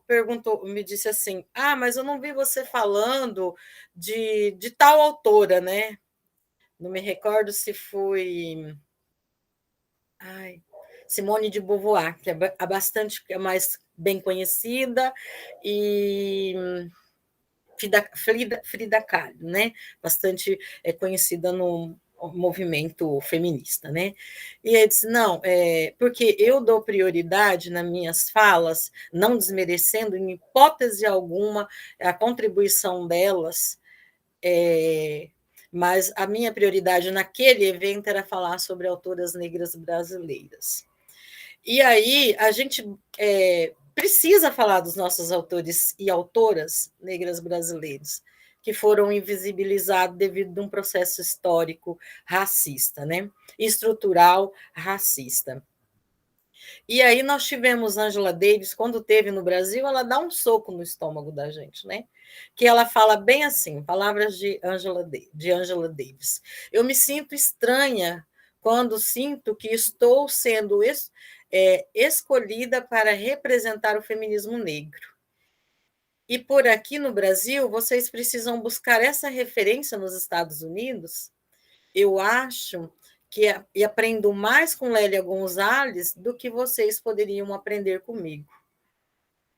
me disse assim: mas eu não vi você falando de tal autora, né? Não me recordo se foi Simone de Beauvoir, que é mais bem conhecida, e Frida Kahlo, né? Bastante conhecida no movimento feminista, né? E ele disse, não, porque eu dou prioridade nas minhas falas, não desmerecendo em hipótese alguma a contribuição delas, mas a minha prioridade naquele evento era falar sobre autoras negras brasileiras. E aí a gente precisa falar dos nossos autores e autoras negras brasileiros, que foram invisibilizados devido a um processo histórico racista, né? Estrutural racista. E aí nós tivemos Angela Davis, quando teve no Brasil, ela dá um soco no estômago da gente, né? Que ela fala bem assim, palavras de Angela Davis. Eu me sinto estranha quando sinto que estou sendo escolhida para representar o feminismo negro. E por aqui no Brasil, vocês precisam buscar essa referência nos Estados Unidos? Eu acho e aprendo mais com Lélia Gonzalez do que vocês poderiam aprender comigo.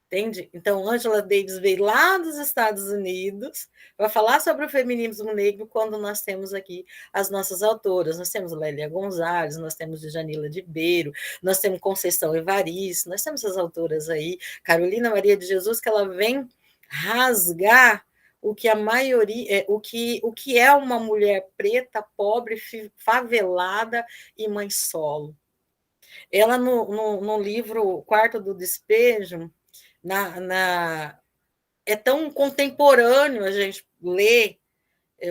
Entende? Então, Angela Davis veio lá dos Estados Unidos para falar sobre o feminismo negro quando nós temos aqui as nossas autoras. Nós temos Lélia Gonzalez, nós temos Janila de Beiro, nós temos Conceição Evaristo, nós temos as autoras aí, Carolina Maria de Jesus, que ela vem rasgar o que a maioria, o que é uma mulher preta, pobre, favelada e mãe solo. Ela, no livro Quarto do Despejo, é tão contemporâneo a gente ler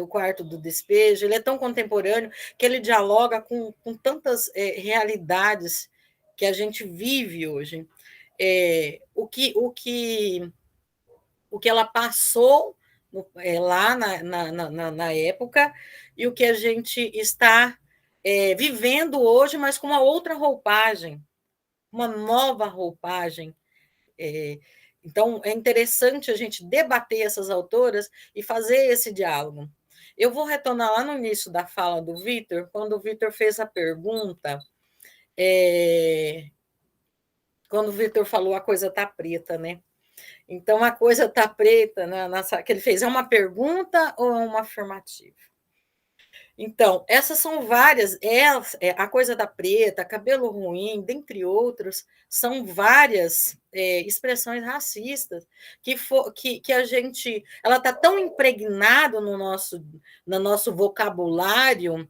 o Quarto do Despejo, ele é tão contemporâneo que ele dialoga com tantas realidades que a gente vive hoje. O que ela passou lá na época e o que a gente está vivendo hoje, mas com uma outra roupagem, uma nova roupagem. Então, é interessante a gente debater essas autoras e fazer esse diálogo. Eu vou retornar lá no início da fala do Vitor, quando o Vitor fez a pergunta, quando o Vitor falou a coisa está preta, né? Então, a coisa está preta, que ele fez, é uma pergunta ou é uma afirmativa? Então, essas são várias, a coisa da preta, cabelo ruim, dentre outros, são várias expressões racistas que a gente, ela está tão impregnada no nosso vocabulário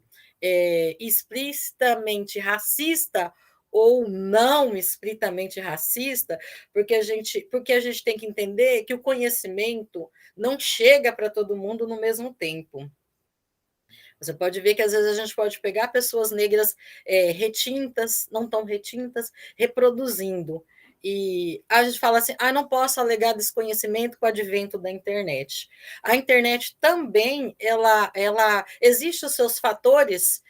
explicitamente racista ou não estritamente racista, porque a gente tem que entender que o conhecimento não chega para todo mundo no mesmo tempo. Você pode ver que às vezes a gente pode pegar pessoas negras retintas, não tão retintas, reproduzindo. E a gente fala assim, não posso alegar desconhecimento com o advento da internet. A internet também, ela existe os seus fatores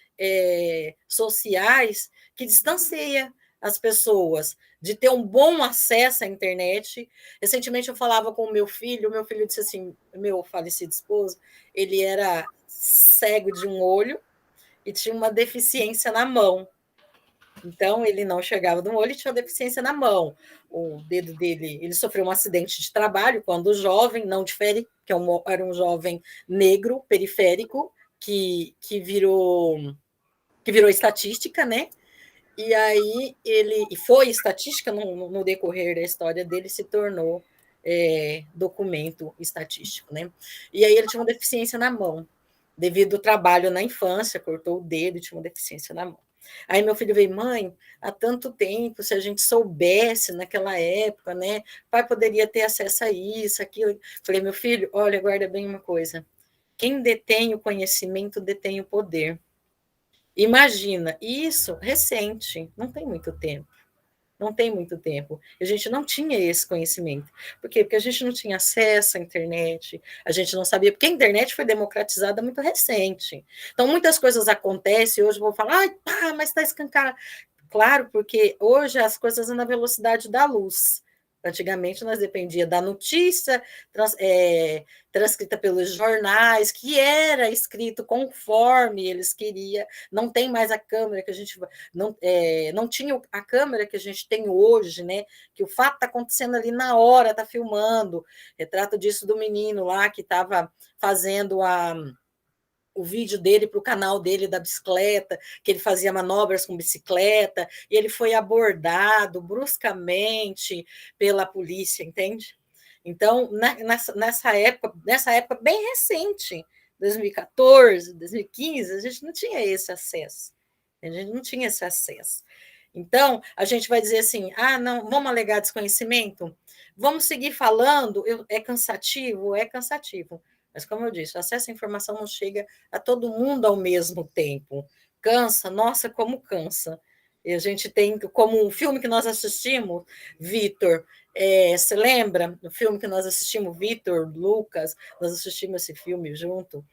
sociais que distancia as pessoas de ter um bom acesso à internet. Recentemente eu falava com o meu filho disse assim, meu falecido esposo, ele era cego de um olho e tinha uma deficiência na mão. Então, ele não enxergava de um olho e tinha uma deficiência na mão. O dedo dele, ele sofreu um acidente de trabalho quando jovem, não difere, que era um jovem negro, periférico, que virou estatística, né? E aí ele foi estatística no decorrer da história dele, se tornou documento estatístico, né? E aí ele tinha uma deficiência na mão, devido ao trabalho na infância, cortou o dedo e tinha uma deficiência na mão. Aí meu filho veio, mãe, há tanto tempo, se a gente soubesse naquela época, né? Pai poderia ter acesso a isso, aquilo. Falei, meu filho, olha, guarda bem uma coisa. Quem detém o conhecimento detém o poder. Imagina, isso recente, não tem muito tempo. Não tem muito tempo. A gente não tinha esse conhecimento. Por quê? Porque a gente não tinha acesso à internet, a gente não sabia, porque a internet foi democratizada muito recente. Então, muitas coisas acontecem, hoje eu vou falar, mas está escancarado. Claro, porque hoje as coisas são na velocidade da luz. Antigamente, nós dependia da notícia transcrita pelos jornais, que era escrito conforme eles queriam. Não tem mais a câmera que a gente... Não tinha a câmera que a gente tem hoje, né? Que o fato está acontecendo ali na hora, está filmando. Retrato disso do menino lá que estava fazendo o vídeo dele para o canal dele da bicicleta, que ele fazia manobras com bicicleta, e ele foi abordado bruscamente pela polícia, entende? Então, nessa época bem recente, 2014, 2015, a gente não tinha esse acesso. A gente não tinha esse acesso. Então, a gente vai dizer assim, não, vamos alegar desconhecimento? Vamos seguir falando? É cansativo? É cansativo. Mas, como eu disse, o acesso à informação não chega a todo mundo ao mesmo tempo. Cansa, nossa, como cansa. E a gente tem, como um filme que nós assistimos, Vitor, você lembra do filme que nós assistimos, Vitor, Lucas, nós assistimos esse filme junto,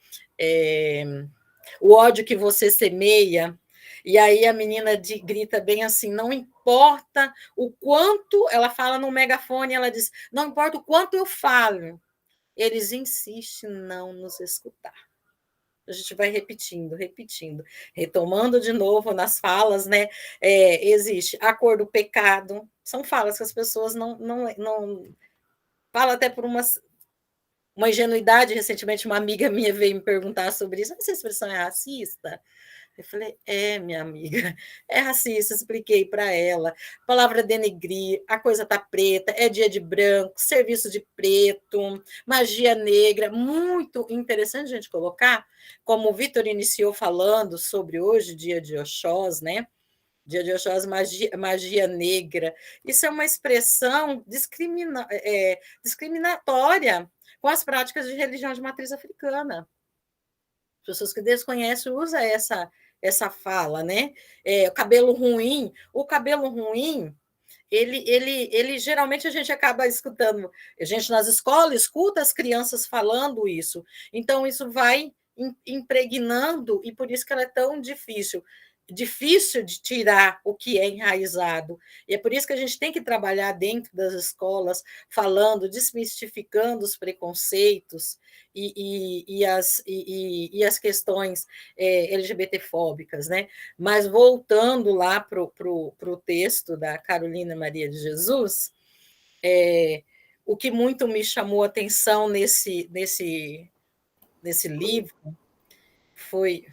O Ódio que Você Semeia, e aí a menina grita bem assim, não importa o quanto, ela fala no megafone, ela diz, não importa o quanto eu falo, eles insistem em não nos escutar. A gente vai repetindo, retomando de novo nas falas, né? Existe a cor do pecado, são falas que as pessoas não falam até por uma ingenuidade. Recentemente, uma amiga minha veio me perguntar sobre isso. Essa expressão é racista? Eu falei, minha amiga, é racista, expliquei para ela. Palavra denegrir, a coisa tá preta, é dia de branco, serviço de preto, magia negra, muito interessante a gente colocar, como o Vitor iniciou falando sobre hoje, dia de Oxós, né? Dia de Oxós, magia negra. Isso é uma expressão discriminatória com as práticas de religião de matriz africana. As pessoas que desconhecem usam essa fala, né? O cabelo ruim, ele geralmente a gente acaba escutando, a gente nas escolas escuta as crianças falando isso, então isso vai impregnando, e por isso que ela é tão difícil de tirar o que é enraizado. E é por isso que a gente tem que trabalhar dentro das escolas, falando, desmistificando os preconceitos e as questões LGBTfóbicas, né? Mas voltando lá para o texto da Carolina Maria de Jesus, o que muito me chamou a atenção nesse livro foi...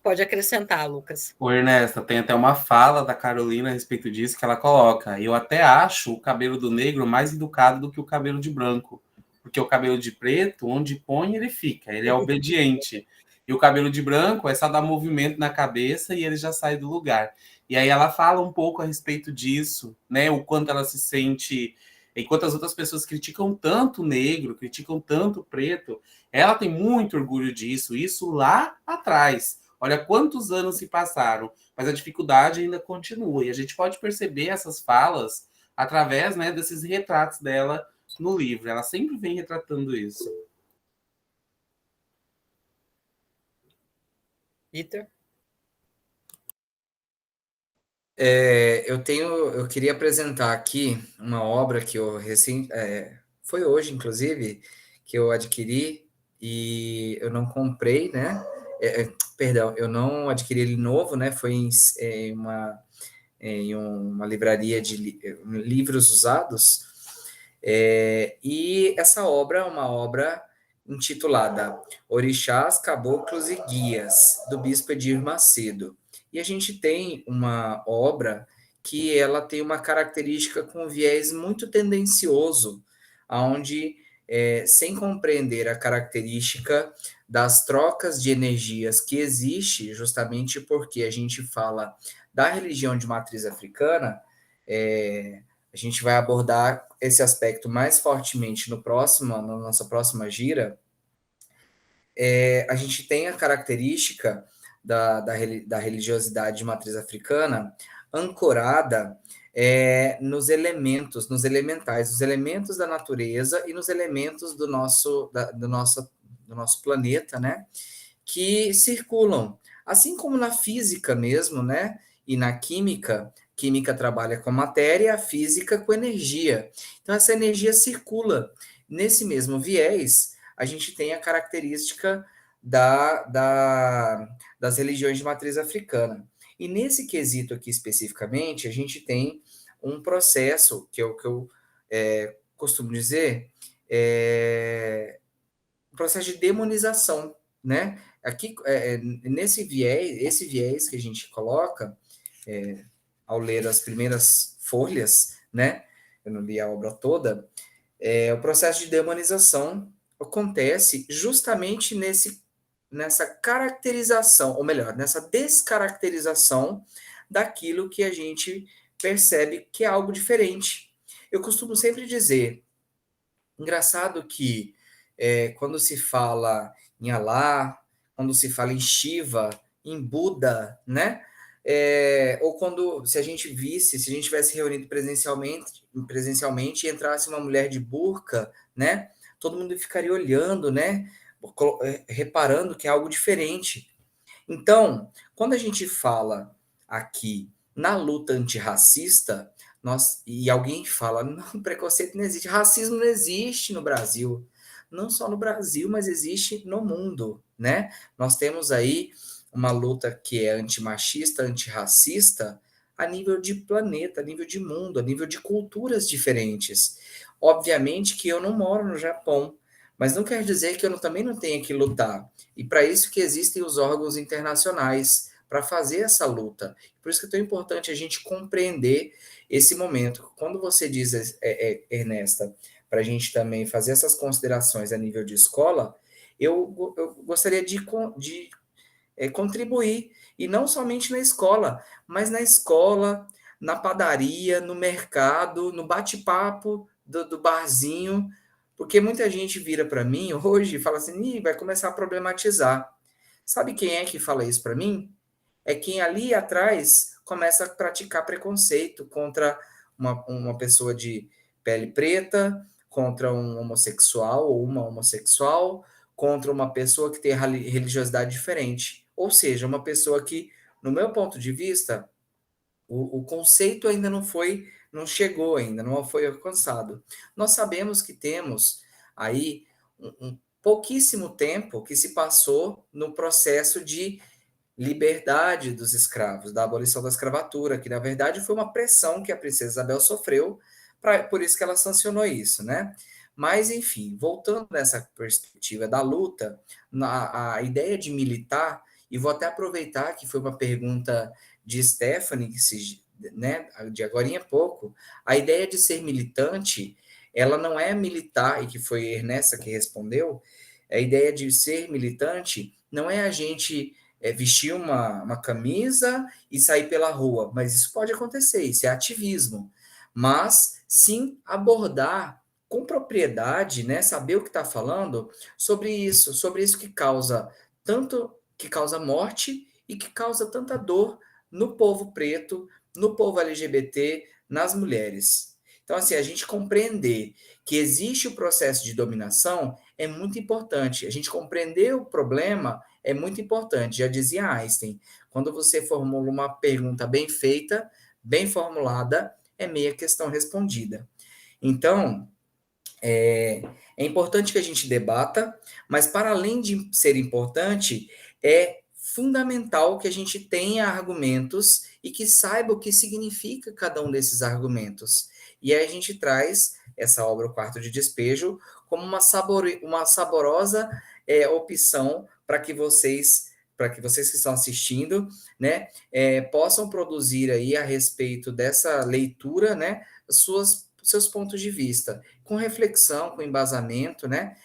Pode acrescentar, Lucas. Ô, Ernesta, tem até uma fala da Carolina a respeito disso que ela coloca. Eu até acho o cabelo do negro mais educado do que o cabelo de branco. Porque o cabelo de preto, onde põe, ele fica. Ele é obediente. E o cabelo de branco é só dar movimento na cabeça e ele já sai do lugar. E aí ela fala um pouco a respeito disso, né? O quanto ela se sente. Enquanto as outras pessoas criticam tanto o negro, criticam tanto o preto, ela tem muito orgulho disso, isso lá atrás. Olha quantos anos se passaram, mas a dificuldade ainda continua. E a gente pode perceber essas falas através, né, desses retratos dela no livro. Ela sempre vem retratando isso. Vitor? Eu queria apresentar aqui uma obra que foi hoje, inclusive, que eu adquiri e eu não comprei, né? Perdão, eu não adquiri ele novo, né? Foi em uma livraria de livros usados. E essa obra é uma obra intitulada Orixás, Caboclos e Guias, do Bispo Edir Macedo. E a gente tem uma obra que ela tem uma característica com viés muito tendencioso, onde, sem compreender a característica das trocas de energias que existe, justamente porque a gente fala da religião de matriz africana, a gente vai abordar esse aspecto mais fortemente na nossa próxima gira. A gente tem a característica da religiosidade de matriz africana ancorada nos elementais, nos elementos da natureza e nos elementos do nosso planeta, né? Que circulam, assim como na física mesmo, né? E na química, química trabalha com matéria, a física com energia. Então, essa energia circula. Nesse mesmo viés, a gente tem a característica das religiões de matriz africana. E nesse quesito aqui especificamente, a gente tem um processo que eu costumo dizer, um processo de demonização, né? Aqui, esse viés que a gente coloca, ao ler as primeiras folhas, né? Eu não li a obra toda. O processo de demonização acontece justamente nessa caracterização, ou melhor, nessa descaracterização daquilo que a gente percebe que é algo diferente. Eu costumo sempre dizer, engraçado que quando se fala em Alá, quando se fala em Shiva, em Buda, né? Ou se a gente tivesse reunido presencialmente e entrasse uma mulher de burca, né? Todo mundo ficaria olhando, né? Reparando que é algo diferente. Então, quando a gente fala aqui na luta antirracista, e alguém fala, não, preconceito não existe, racismo não existe no Brasil. Não só no Brasil, mas existe no mundo, né? Nós temos aí uma luta que é antimachista, antirracista, a nível de planeta, a nível de mundo, a nível de culturas diferentes. Obviamente que eu não moro no Japão, mas não quer dizer que eu também não tenha que lutar. E para isso que existem os órgãos internacionais, para fazer essa luta. Por isso que é tão importante a gente compreender esse momento. Quando você diz, Ernesta, para a gente também fazer essas considerações a nível de escola, eu gostaria de contribuir, e não somente na escola, mas na escola, na padaria, no mercado, no bate-papo do barzinho, porque muita gente vira para mim hoje e fala assim, vai começar a problematizar. Sabe quem é que fala isso para mim? É quem ali atrás começa a praticar preconceito contra uma pessoa de pele preta, contra um homossexual ou uma homossexual, contra uma pessoa que tem religiosidade diferente. Ou seja, uma pessoa que, no meu ponto de vista, o conceito ainda não chegou ainda, não foi alcançado. Nós sabemos que temos aí um pouquíssimo tempo que se passou no processo de liberdade dos escravos, da abolição da escravatura, que na verdade foi uma pressão que a princesa Isabel sofreu, por isso que ela sancionou isso, né? Mas, enfim, voltando nessa perspectiva da luta, a ideia de militar, e vou até aproveitar que foi uma pergunta de Stephanie, né, de agorinha a pouco, a ideia de ser militante, ela não é militar, e que foi Ernesta que respondeu, A ideia de ser militante não é a gente vestir uma camisa e sair pela rua, mas isso pode acontecer, isso é ativismo. Mas sim abordar com propriedade, né, saber o que está falando sobre isso que causa morte e que causa tanta dor no povo preto, no povo LGBT, nas mulheres. Então, assim, a gente compreender que existe o processo de dominação é muito importante. A gente compreender o problema é muito importante. Já dizia Einstein, quando você formula uma pergunta bem feita, bem formulada, é meia questão respondida. Então, é importante que a gente debata, mas para além de ser importante, é fundamental que a gente tenha argumentos e que saiba o que significa cada um desses argumentos. E aí a gente traz essa obra, O Quarto de Despejo, como uma saborosa opção para que vocês que estão assistindo, né, possam produzir aí a respeito dessa leitura, né, seus pontos de vista, com reflexão, com embasamento, né,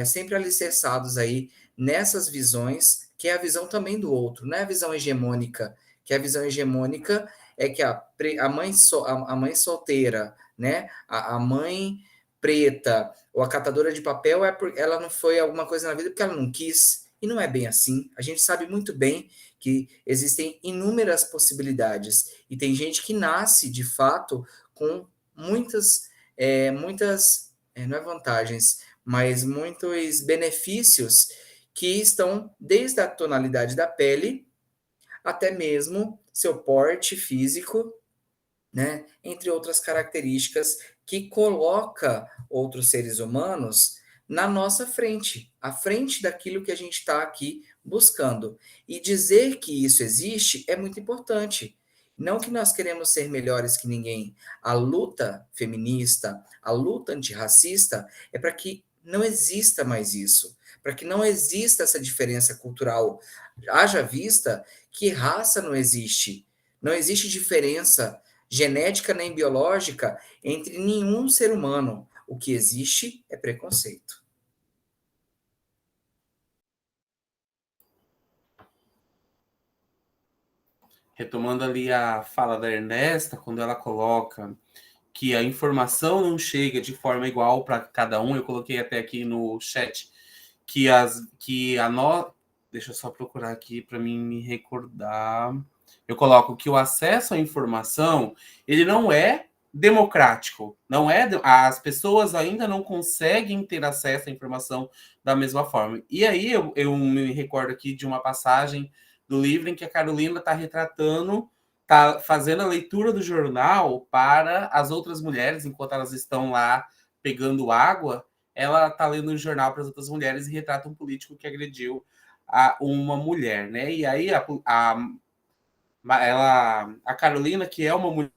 sempre alicerçados aí nessas visões, que é a visão também do outro, não é a visão hegemônica, que a visão hegemônica é que a mãe solteira, né, a mãe preta ou a catadora de papel, ela não foi alguma coisa na vida porque ela não quis, e não é bem assim. A gente sabe muito bem que existem inúmeras possibilidades, e tem gente que nasce, de fato, com muitas não é vantagens, mas muitos benefícios que estão desde a tonalidade da pele até mesmo seu porte físico, né? Entre outras características que coloca outros seres humanos na nossa frente, à frente daquilo que a gente está aqui buscando. E dizer que isso existe é muito importante. Não que nós queremos ser melhores que ninguém. A luta feminista, a luta antirracista é para que não exista mais isso, para que não exista essa diferença cultural. Haja vista que raça não existe. Não existe diferença genética nem biológica entre nenhum ser humano. O que existe é preconceito. Retomando ali a fala da Ernesta, quando ela coloca que a informação não chega de forma igual para cada um, eu coloquei até aqui no chat deixa eu só procurar aqui para mim me recordar. Eu coloco que o acesso à informação, ele não é democrático, não é, as pessoas ainda não conseguem ter acesso à informação da mesma forma. E aí eu me recordo aqui de uma passagem do livro em que a Carolina está retratando, está fazendo a leitura do jornal para as outras mulheres, enquanto elas estão lá pegando água, ela está lendo o jornal para as outras mulheres e retrata um político que agrediu uma mulher, né? E aí a Carolina, que é uma mulher,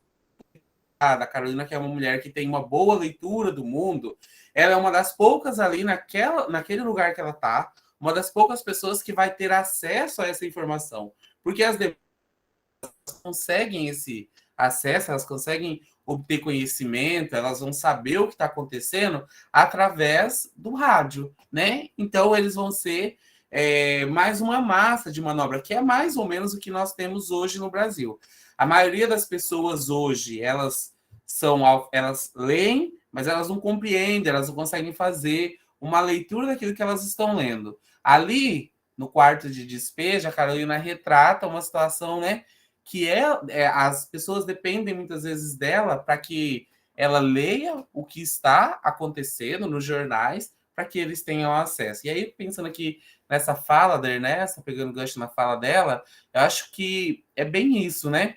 a Carolina, que é uma mulher que tem uma boa leitura do mundo, ela é uma das poucas ali naquele lugar que ela está, uma das poucas pessoas que vai ter acesso a essa informação, porque as demais conseguem esse acesso, elas conseguem obter conhecimento, elas vão saber o que está acontecendo através do rádio, né? Então eles vão ser mais uma massa de manobra, que é mais ou menos o que nós temos hoje no Brasil. A maioria das pessoas hoje, elas leem, mas elas não compreendem, elas não conseguem fazer uma leitura daquilo que elas estão lendo. Ali, no Quarto de Despejo, a Carolina retrata uma situação, né, que as pessoas dependem muitas vezes dela para que ela leia o que está acontecendo nos jornais, para que eles tenham acesso. E aí, pensando aqui nessa fala da Ernesta, pegando gancho na fala dela, eu acho que é bem isso, né?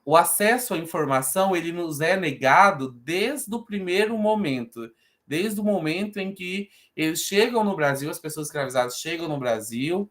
O acesso à informação, ele nos é negado desde o primeiro momento, desde o momento em que eles chegam no Brasil, as pessoas escravizadas chegam no Brasil,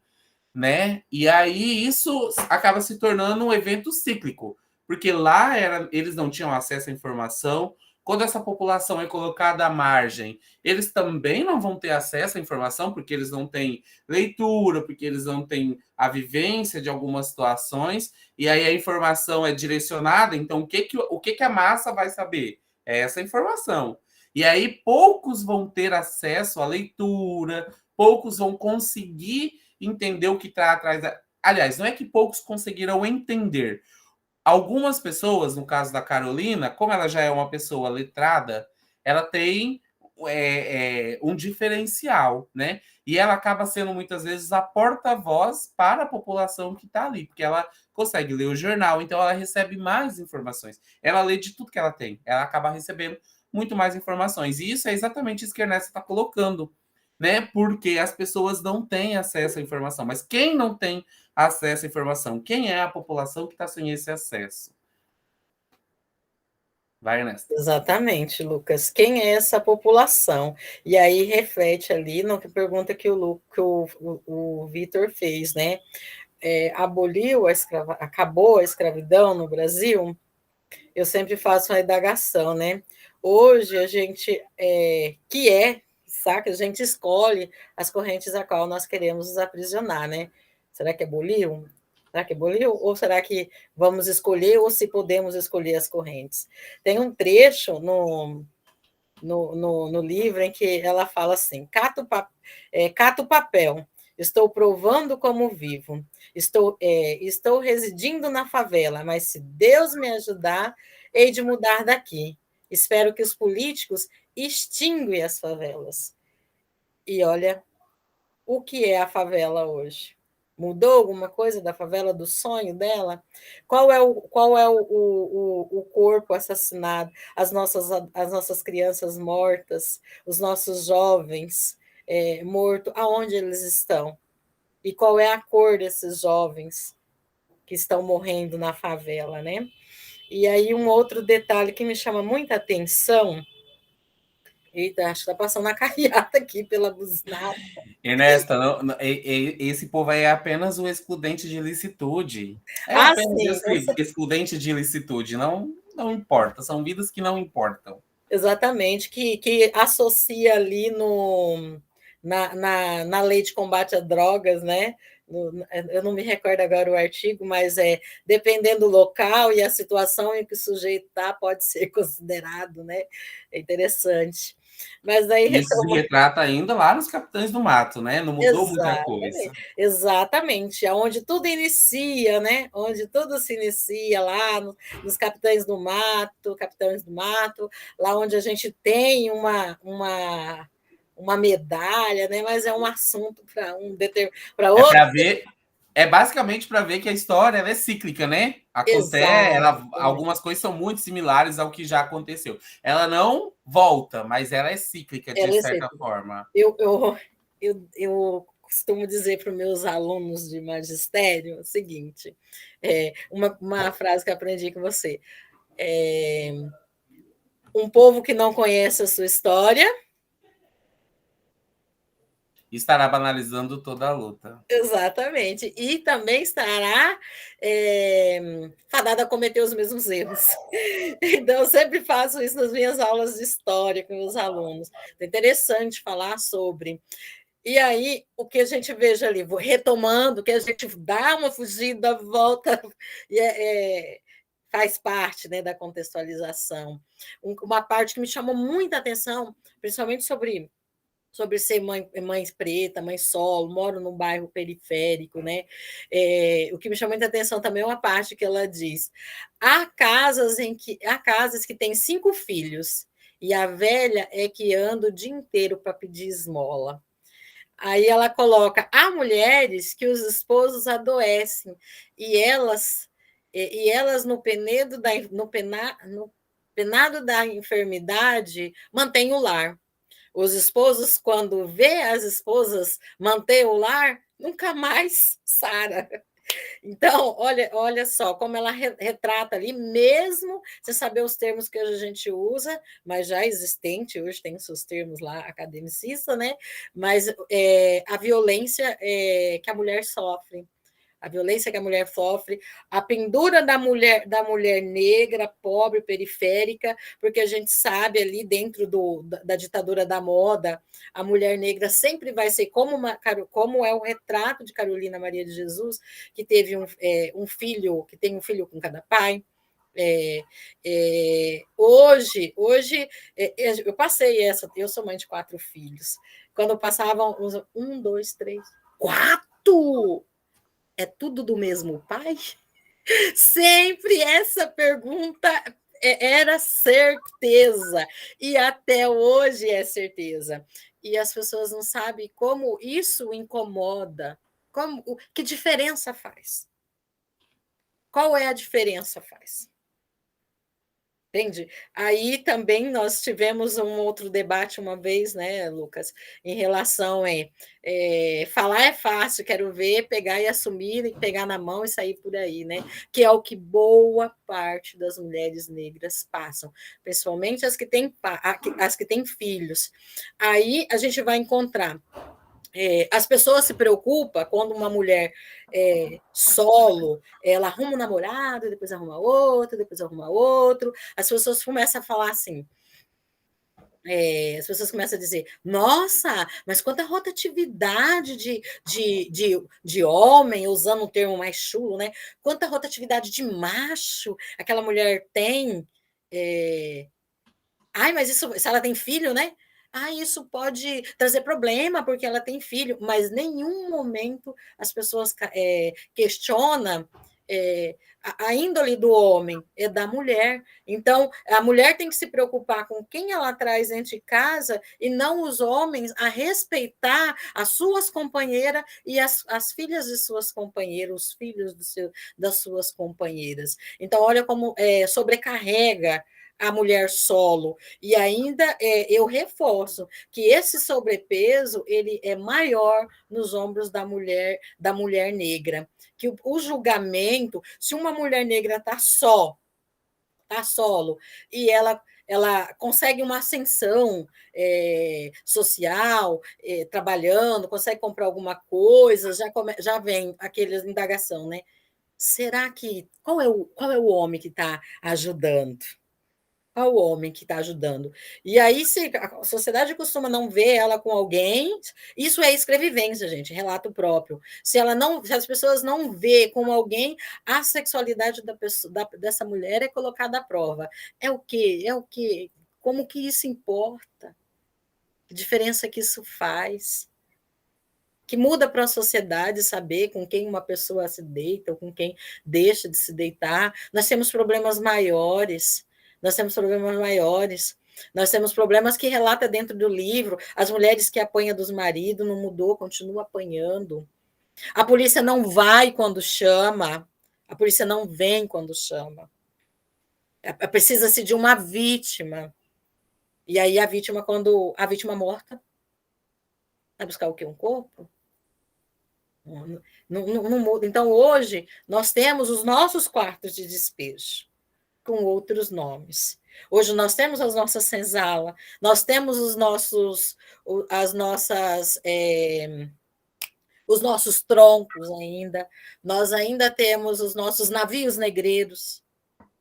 né? E aí isso acaba se tornando um evento cíclico, porque lá eles não tinham acesso à informação. Quando essa população é colocada à margem, eles também não vão ter acesso à informação, porque eles não têm leitura, porque eles não têm a vivência de algumas situações, e aí a informação é direcionada. Então, o que a massa vai saber? É essa informação. E aí poucos vão ter acesso à leitura, poucos vão conseguir entender o que está atrás da... Aliás, não é que poucos conseguirão entender. Algumas pessoas, no caso da Carolina, como ela já é uma pessoa letrada, ela tem um diferencial, né? E ela acaba sendo muitas vezes a porta-voz para a população que está ali, porque ela consegue ler o jornal, então ela recebe mais informações. Ela lê de tudo que ela tem, ela acaba recebendo muito mais informações. E isso é exatamente isso que a Ernesto está colocando, né? Porque as pessoas não têm acesso à informação. Mas quem não tem acesso à informação? Quem é a população que está sem esse acesso? Vai, Ernesto. Exatamente, Lucas. Quem é essa população? E aí reflete ali na pergunta que o Vitor fez, né? Acabou a escravidão no Brasil? Eu sempre faço uma indagação, né? Hoje a gente saca, a gente escolhe as correntes a qual nós queremos nos aprisionar, né? Será que aboliu? Será que aboliu? Ou será que vamos escolher, ou se podemos escolher as correntes? Tem um trecho no livro em que ela fala assim: cato o papel, estou provando como vivo, estou residindo na favela, mas se Deus me ajudar, hei de mudar daqui. Espero que os políticos extinguem as favelas. E olha o que é a favela hoje. Mudou alguma coisa da favela, do sonho dela? Qual é o corpo assassinado, as nossas crianças mortas, os nossos jovens mortos, aonde eles estão? E qual é a cor desses jovens que estão morrendo na favela, né? E aí um outro detalhe que me chama muita atenção. Eita, acho que está passando a carreata aqui pela buzinada. Ernesto, esse povo aí é apenas o excludente de ilicitude. É apenas Sim, excludente de ilicitude. Não importa. São vidas que não importam. Exatamente, que associa ali na lei de combate a drogas, né? Eu não me recordo agora o artigo, mas dependendo do local e a situação em que o sujeito está, pode ser considerado, né? É interessante. Mas aí isso se retrata ainda lá nos Capitães do Mato, né? Não mudou muita coisa. Exatamente, onde tudo inicia, né? Onde tudo se inicia lá nos Capitães do Mato, lá onde a gente tem uma medalha, né? Mas é um assunto para outro. É basicamente para ver que a história ela é cíclica, né? Algumas coisas são muito similares ao que já aconteceu. Ela não volta, mas ela é cíclica, de certa forma. Eu costumo dizer para os meus alunos de magistério o seguinte: uma frase que aprendi com você. Um povo que não conhece a sua história estará banalizando toda a luta. Exatamente. E também estará fadada a cometer os mesmos erros. Então, eu sempre faço isso nas minhas aulas de história com meus alunos. É interessante falar sobre. E aí, o que a gente veja ali, retomando, que a gente dá uma fugida, volta, e faz parte, né, da contextualização. Uma parte que me chamou muita atenção, principalmente sobre ser mãe preta, mãe solo, moro num bairro periférico, né? O que me chama muita atenção também é uma parte que ela diz: há casas que têm 5 filhos e a velha é que anda o dia inteiro para pedir esmola. Aí ela coloca: há mulheres que os esposos adoecem e elas no penado da enfermidade mantêm o lar. Os esposos, quando vê as esposas manter o lar, nunca mais sara. Então, olha só como ela retrata ali, mesmo sem saber os termos que a gente usa, mas já existente, hoje tem seus termos lá, academicista, né? Mas a violência que a mulher sofre. A violência que a mulher sofre, a pendura da mulher negra, pobre, periférica, porque a gente sabe ali dentro da ditadura da moda, a mulher negra sempre vai ser como é o retrato de Carolina Maria de Jesus, que teve um filho, que tem um filho com cada pai, Hoje eu passei essa, eu sou mãe de 4 filhos. Quando passavam 1, 2, 3, 4, é tudo do mesmo pai? Sempre essa pergunta era certeza, e até hoje é certeza. E as pessoas não sabem como isso incomoda, que diferença faz. Qual é a diferença faz? Entende? Aí também nós tivemos um outro debate uma vez, né, Lucas, em relação falar é fácil, quero ver, pegar e assumir, e pegar na mão e sair por aí, né? Que é o que boa parte das mulheres negras passam, principalmente as que têm filhos. Aí a gente vai encontrar. As pessoas se preocupam quando uma mulher solo, ela arruma um namorado, depois arruma outro. As pessoas começam a falar assim, as pessoas começam a dizer, nossa, mas quanta rotatividade de homem, usando um termo mais chulo, né? Quanta rotatividade de macho aquela mulher tem. Ai, mas isso, se ela tem filho, né? Isso pode trazer problema porque ela tem filho, mas em nenhum momento as pessoas questionam a índole do homem, é da mulher. Então, a mulher tem que se preocupar com quem ela traz dentro de casa e não os homens a respeitar as suas companheiras e as filhas de suas companheiras, os filhos das suas companheiras. Então, olha como sobrecarrega a mulher solo. E ainda eu reforço que esse sobrepeso ele é maior nos ombros da mulher negra. Que o julgamento, se uma mulher negra está solo, e ela consegue uma ascensão social, trabalhando, consegue comprar alguma coisa, já vem aquela indagação, né? Será que qual é o homem que está ajudando? Ao homem que está ajudando. E aí, se a sociedade costuma não ver ela com alguém, isso é escrevivência, gente, relato próprio. Se as pessoas não vê com alguém, a sexualidade dessa mulher é colocada à prova. É o quê? Como que isso importa? Que diferença que isso faz? Que muda para a sociedade saber com quem uma pessoa se deita ou com quem deixa de se deitar. Nós temos problemas maiores. Nós temos problemas que relata dentro do livro, as mulheres que apanham dos maridos, não mudou, continua apanhando. A polícia não vai quando chama, a polícia não vem quando chama. Precisa-se de uma vítima. E aí quando a vítima morta, vai buscar o quê? Um corpo? Não muda. Então, hoje, nós temos os nossos quartos de despejo, com outros nomes. Hoje nós temos as nossas senzalas, nós temos os nossos troncos ainda, nós ainda temos os nossos navios negreiros,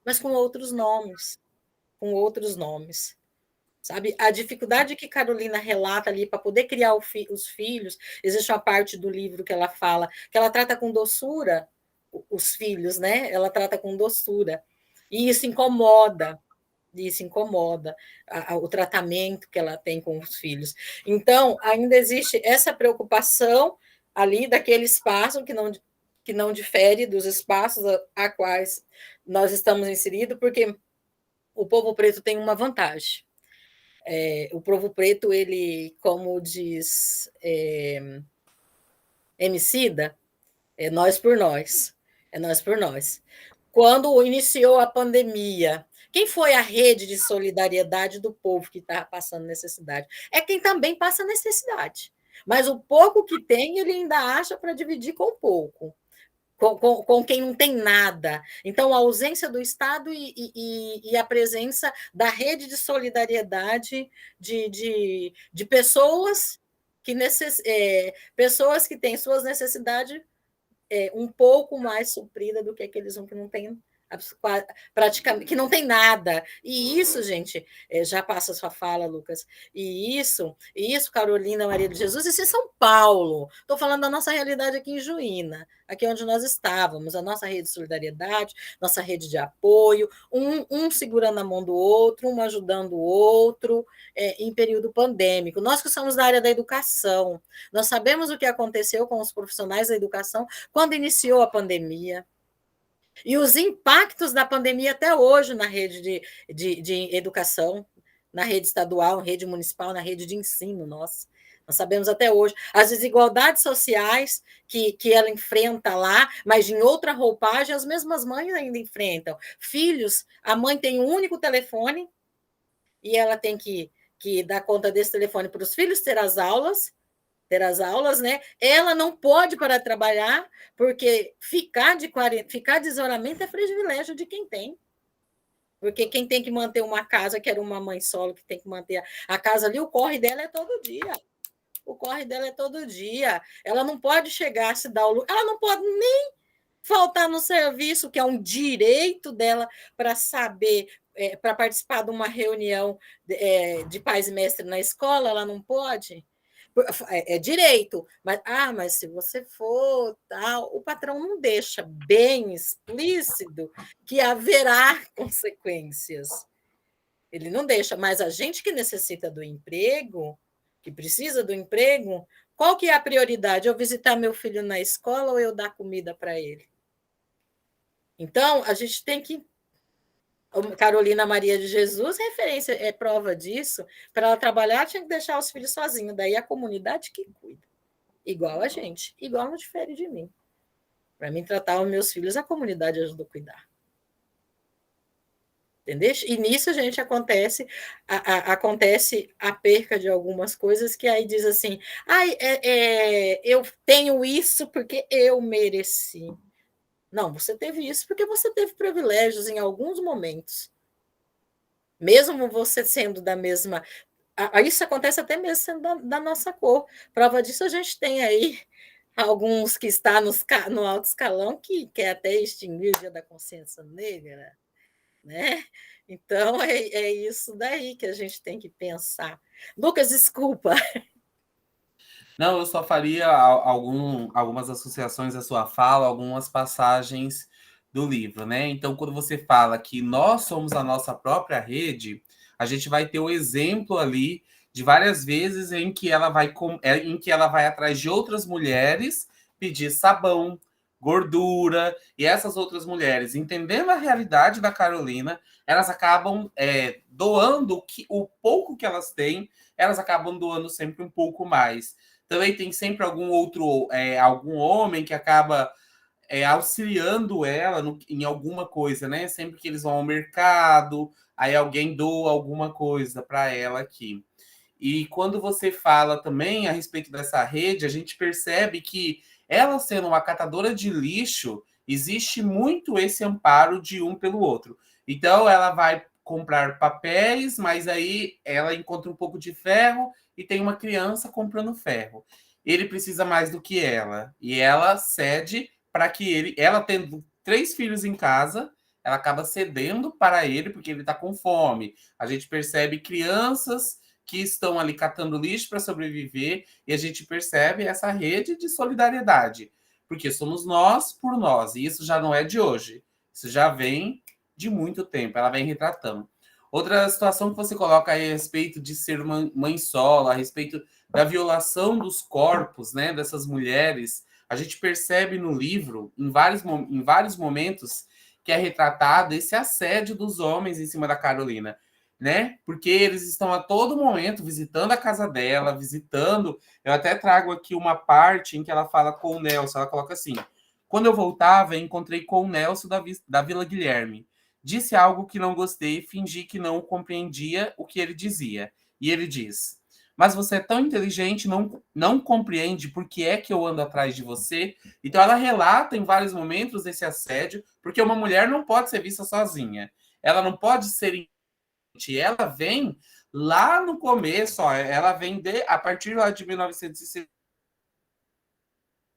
mas com outros nomes, Sabe? A dificuldade que Carolina relata ali para poder criar os filhos, existe uma parte do livro que ela fala, que ela trata com doçura os filhos, né? Ela trata com doçura. E isso incomoda o tratamento que ela tem com os filhos. Então, ainda existe essa preocupação ali daquele espaço que não difere dos espaços a quais nós estamos inseridos, porque o povo preto tem uma vantagem. O povo preto, ele, como diz Emicida, é nós por nós. É nós por nós. Quando iniciou a pandemia, quem foi a rede de solidariedade do povo que estava passando necessidade? É quem também passa necessidade. Mas o pouco que tem, ele ainda acha para dividir com pouco. Com quem não tem nada. Então, a ausência do Estado e a presença da rede de solidariedade de pessoas pessoas que têm suas necessidades um pouco mais supridas do que aqueles que não têm praticamente, que não tem nada. E isso, gente, já passa a sua fala, Lucas, e isso, Carolina Maria de Jesus, isso em São Paulo. Estou falando da nossa realidade aqui em Juína, aqui onde nós estávamos, a nossa rede de solidariedade, nossa rede de apoio, um segurando a mão do outro, um ajudando o outro, em período pandêmico. Nós que somos da área da educação, nós sabemos o que aconteceu com os profissionais da educação quando iniciou a pandemia. E os impactos da pandemia até hoje na rede de educação, na rede estadual, na rede municipal, na rede de ensino, nós sabemos até hoje. As desigualdades sociais que ela enfrenta lá, mas em outra roupagem, as mesmas mães ainda enfrentam. Filhos, a mãe tem um único telefone e ela tem que dar conta desse telefone para os filhos ter as aulas, né? Ela não pode parar de trabalhar, porque ficar de isolamento é privilégio de quem tem. Porque quem tem que manter uma casa, que era uma mãe solo, que tem que manter a casa ali, o corre dela é todo dia. Ela não pode chegar, se dar o lugar, ela não pode nem faltar no serviço, que é um direito dela para saber, para participar de uma reunião de pais e mestres na escola, ela não pode. É direito, mas se você for tal, o patrão não deixa bem explícito que haverá consequências. Ele não deixa, mas a gente que necessita do emprego, que precisa do emprego, qual que é a prioridade? Eu visitar meu filho na escola ou eu dar comida para ele? Então, a gente tem que... Carolina Maria de Jesus, referência, é prova disso. Para ela trabalhar, tinha que deixar os filhos sozinhos. Daí a comunidade que cuida. Igual a gente. Igual não difere de mim. Para mim, tratar os meus filhos, a comunidade ajuda a cuidar. Entendeu? E nisso, gente, acontece a perca de algumas coisas que aí diz assim, eu tenho isso porque eu mereci. Não, você teve isso porque você teve privilégios em alguns momentos. Mesmo você sendo da mesma... Isso acontece até mesmo sendo da nossa cor. Prova disso a gente tem aí alguns que estão no alto escalão que quer até extinguir o Dia da Consciência Negra, né? Então, é isso daí que a gente tem que pensar. Lucas, desculpa. Não, eu só faria algumas associações à sua fala, algumas passagens do livro, né? Então, quando você fala que nós somos a nossa própria rede, a gente vai ter o exemplo ali de várias vezes em que ela vai atrás de outras mulheres pedir sabão, gordura, e essas outras mulheres, entendendo a realidade da Carolina, elas acabam doando o pouco que elas têm, elas acabam doando sempre um pouco mais. Também tem sempre algum homem que acaba auxiliando ela em alguma coisa, né? Sempre que eles vão ao mercado, aí alguém doa alguma coisa para ela aqui. E quando você fala também a respeito dessa rede, a gente percebe que ela sendo uma catadora de lixo, existe muito esse amparo de um pelo outro. Então ela vai comprar papéis, mas aí ela encontra um pouco de ferro e tem uma criança comprando ferro. Ele precisa mais do que ela. E ela cede para que ela tendo 3 filhos em casa, ela acaba cedendo para ele porque ele está com fome. A gente percebe crianças que estão ali catando lixo para sobreviver e a gente percebe essa rede de solidariedade. Porque somos nós por nós. E isso já não é de hoje. Isso já vem de muito tempo. Ela vem retratando. Outra situação que você coloca aí a respeito de ser mãe solo, a respeito da violação dos corpos, né, dessas mulheres, a gente percebe no livro, em vários momentos, que é retratado esse assédio dos homens em cima da Carolina, né? Porque eles estão a todo momento visitando a casa dela, visitando. Eu até trago aqui uma parte em que ela fala com o Nelson, ela coloca assim: quando eu voltava, encontrei com o Nelson da Vila Guilherme. Disse algo que não gostei e fingi que não compreendia o que ele dizia. E ele diz: mas você é tão inteligente, não compreende por que é que eu ando atrás de você? Então ela relata em vários momentos esse assédio, porque uma mulher não pode ser vista sozinha. Ela não pode ser... Ela vem lá no começo, ó, ela vem a partir lá de 1960.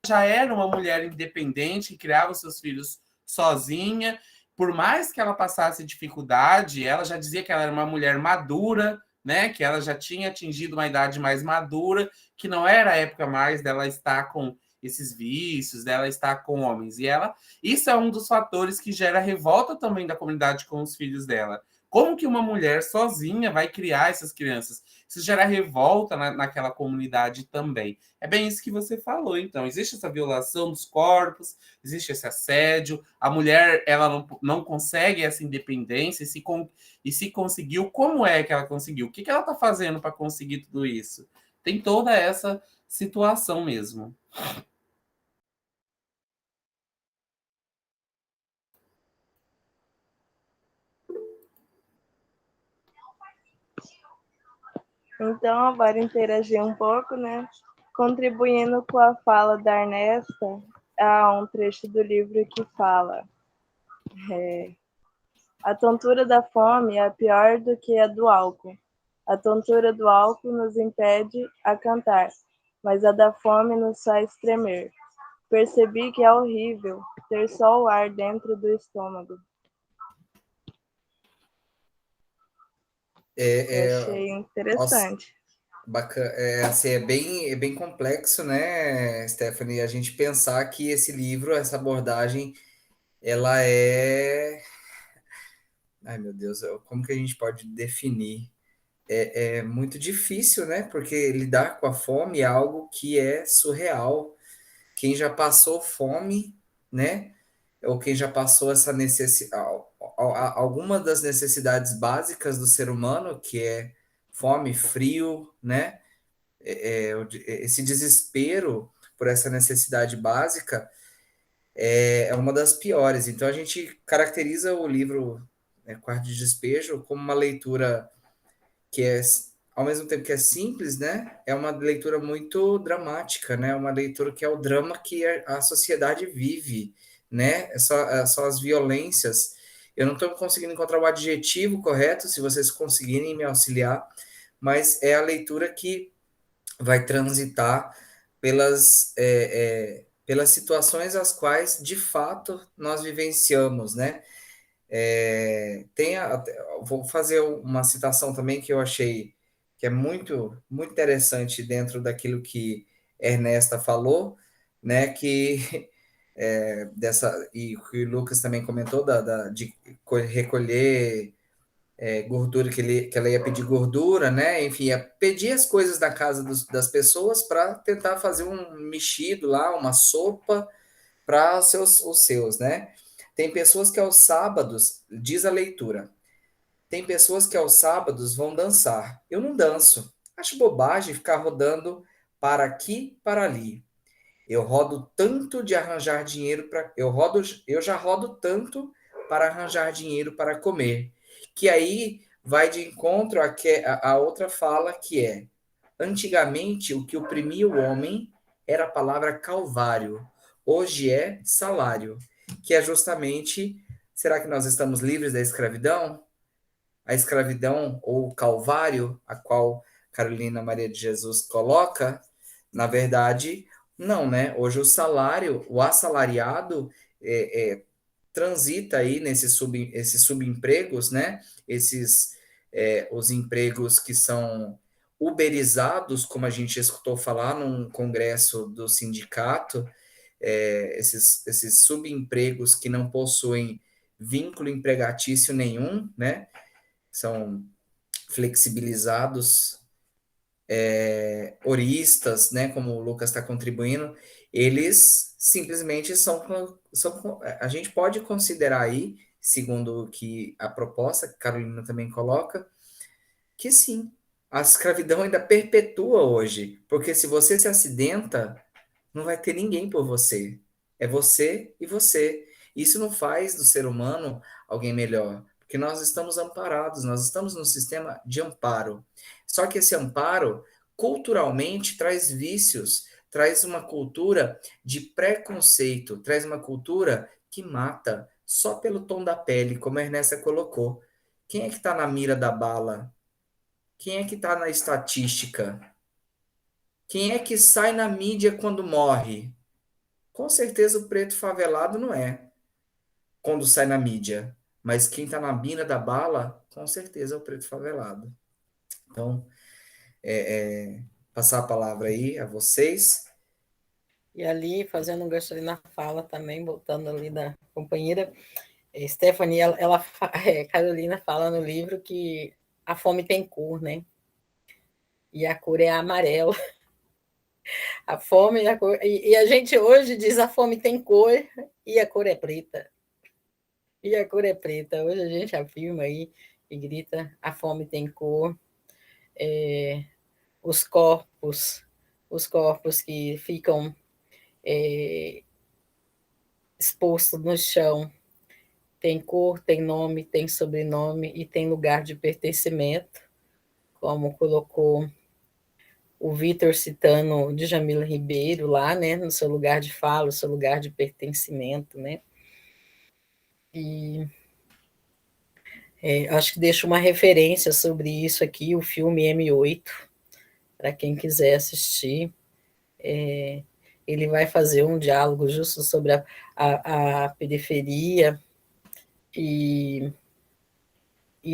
Já era uma mulher independente, que criava seus filhos sozinha, por mais que ela passasse dificuldade, ela já dizia que ela era uma mulher madura, né? Que ela já tinha atingido uma idade mais madura, que não era a época mais dela estar com esses vícios, dela estar com homens. E ela, isso é um dos fatores que gera revolta também da comunidade com os filhos dela. Como que uma mulher sozinha vai criar essas crianças? Isso gera revolta naquela comunidade também. É bem isso que você falou, então. Existe essa violação dos corpos, existe esse assédio, a mulher ela não consegue essa independência, e se conseguiu, como é que ela conseguiu? O que ela está fazendo para conseguir tudo isso? Tem toda essa situação mesmo. Então, bora interagir um pouco, né? Contribuindo com a fala da Ernesta, há um trecho do livro que fala: a tontura da fome é pior do que a do álcool. A tontura do álcool nos impede a cantar, mas a da fome nos faz tremer. Percebi que é horrível ter só o ar dentro do estômago. Achei Nossa, interessante. bacana. Assim, é bem complexo, né, Stephanie? A gente pensar que esse livro, essa abordagem, ela é. Ai, meu Deus, como que a gente pode definir? É muito difícil, né? Porque lidar com a fome é algo que é surreal. Quem já passou fome, né? Ou quem já passou essa necessidade, alguma das necessidades básicas do ser humano, que é fome, frio, né? Esse desespero por essa necessidade básica é uma das piores. Então a gente caracteriza o livro, né, Quarto de Despejo como uma leitura que é, ao mesmo tempo que é simples, né? É uma leitura muito dramática, né? Uma leitura que é o drama que a sociedade vive, né? São as violências. Eu não estou conseguindo encontrar o adjetivo correto, se vocês conseguirem me auxiliar, mas é a leitura que vai transitar pelas situações as quais, de fato, nós vivenciamos, né? Vou fazer uma citação também que eu achei que é muito interessante dentro daquilo que Ernesta falou, né? Que e que o Lucas também comentou de recolher gordura, que ela ia pedir gordura, né? Enfim, ia pedir as coisas da casa das pessoas para tentar fazer um mexido lá, uma sopa para os seus, né? Tem pessoas que aos sábados, diz a leitura, tem pessoas que aos sábados vão dançar. Eu não danço. Acho bobagem ficar rodando para aqui, para ali. Eu rodo tanto de arranjar dinheiro para eu já rodo tanto para arranjar dinheiro para comer, que aí vai de encontro a outra fala que é: antigamente o que oprimia o homem era a palavra calvário, hoje é salário, que é justamente, será que nós estamos livres da escravidão? A escravidão ou o calvário, a qual Carolina Maria de Jesus coloca, na verdade, não, né? Hoje o salário, o assalariado, transita aí esses subempregos, né? Os empregos que são uberizados, como a gente escutou falar num congresso do sindicato, esses subempregos que não possuem vínculo empregatício nenhum, né? São flexibilizados, oristas, né, como o Lucas está contribuindo, eles simplesmente a gente pode considerar aí, segundo o que a proposta, que a Carolina também coloca, que sim, a escravidão ainda perpetua hoje, porque se você se acidenta, não vai ter ninguém por você. É você e você. Isso não faz do ser humano alguém melhor, porque nós estamos amparados, nós estamos num sistema de amparo. Só que esse amparo, culturalmente, traz vícios, traz uma cultura de preconceito, traz uma cultura que mata só pelo tom da pele, como a Ernesta colocou. Quem é que está na mira da bala? Quem é que está na estatística? Quem é que sai na mídia quando morre? Com certeza o preto favelado não é. quando sai na mídia, mas quem está na mina da bala, com certeza é o preto favelado. Então, passar a palavra aí a vocês. E ali, fazendo um gancho ali na fala também, voltando ali da companheira, Stephanie, Carolina fala no livro que a fome tem cor, né? E a cor é a amarela. A fome e a cor. E a gente hoje diz a fome tem cor e a cor é preta. E a cor é preta. Hoje a gente afirma aí e grita: a fome tem cor. Os corpos que ficam expostos no chão, tem cor, tem nome, tem sobrenome e tem lugar de pertencimento, como colocou o Vitor citando o Djamila Ribeiro lá, né, no seu lugar de fala, no seu lugar de pertencimento, né? E acho que deixo uma referência sobre isso aqui, o filme M8, para quem quiser assistir. Ele vai fazer um diálogo justo sobre a periferia e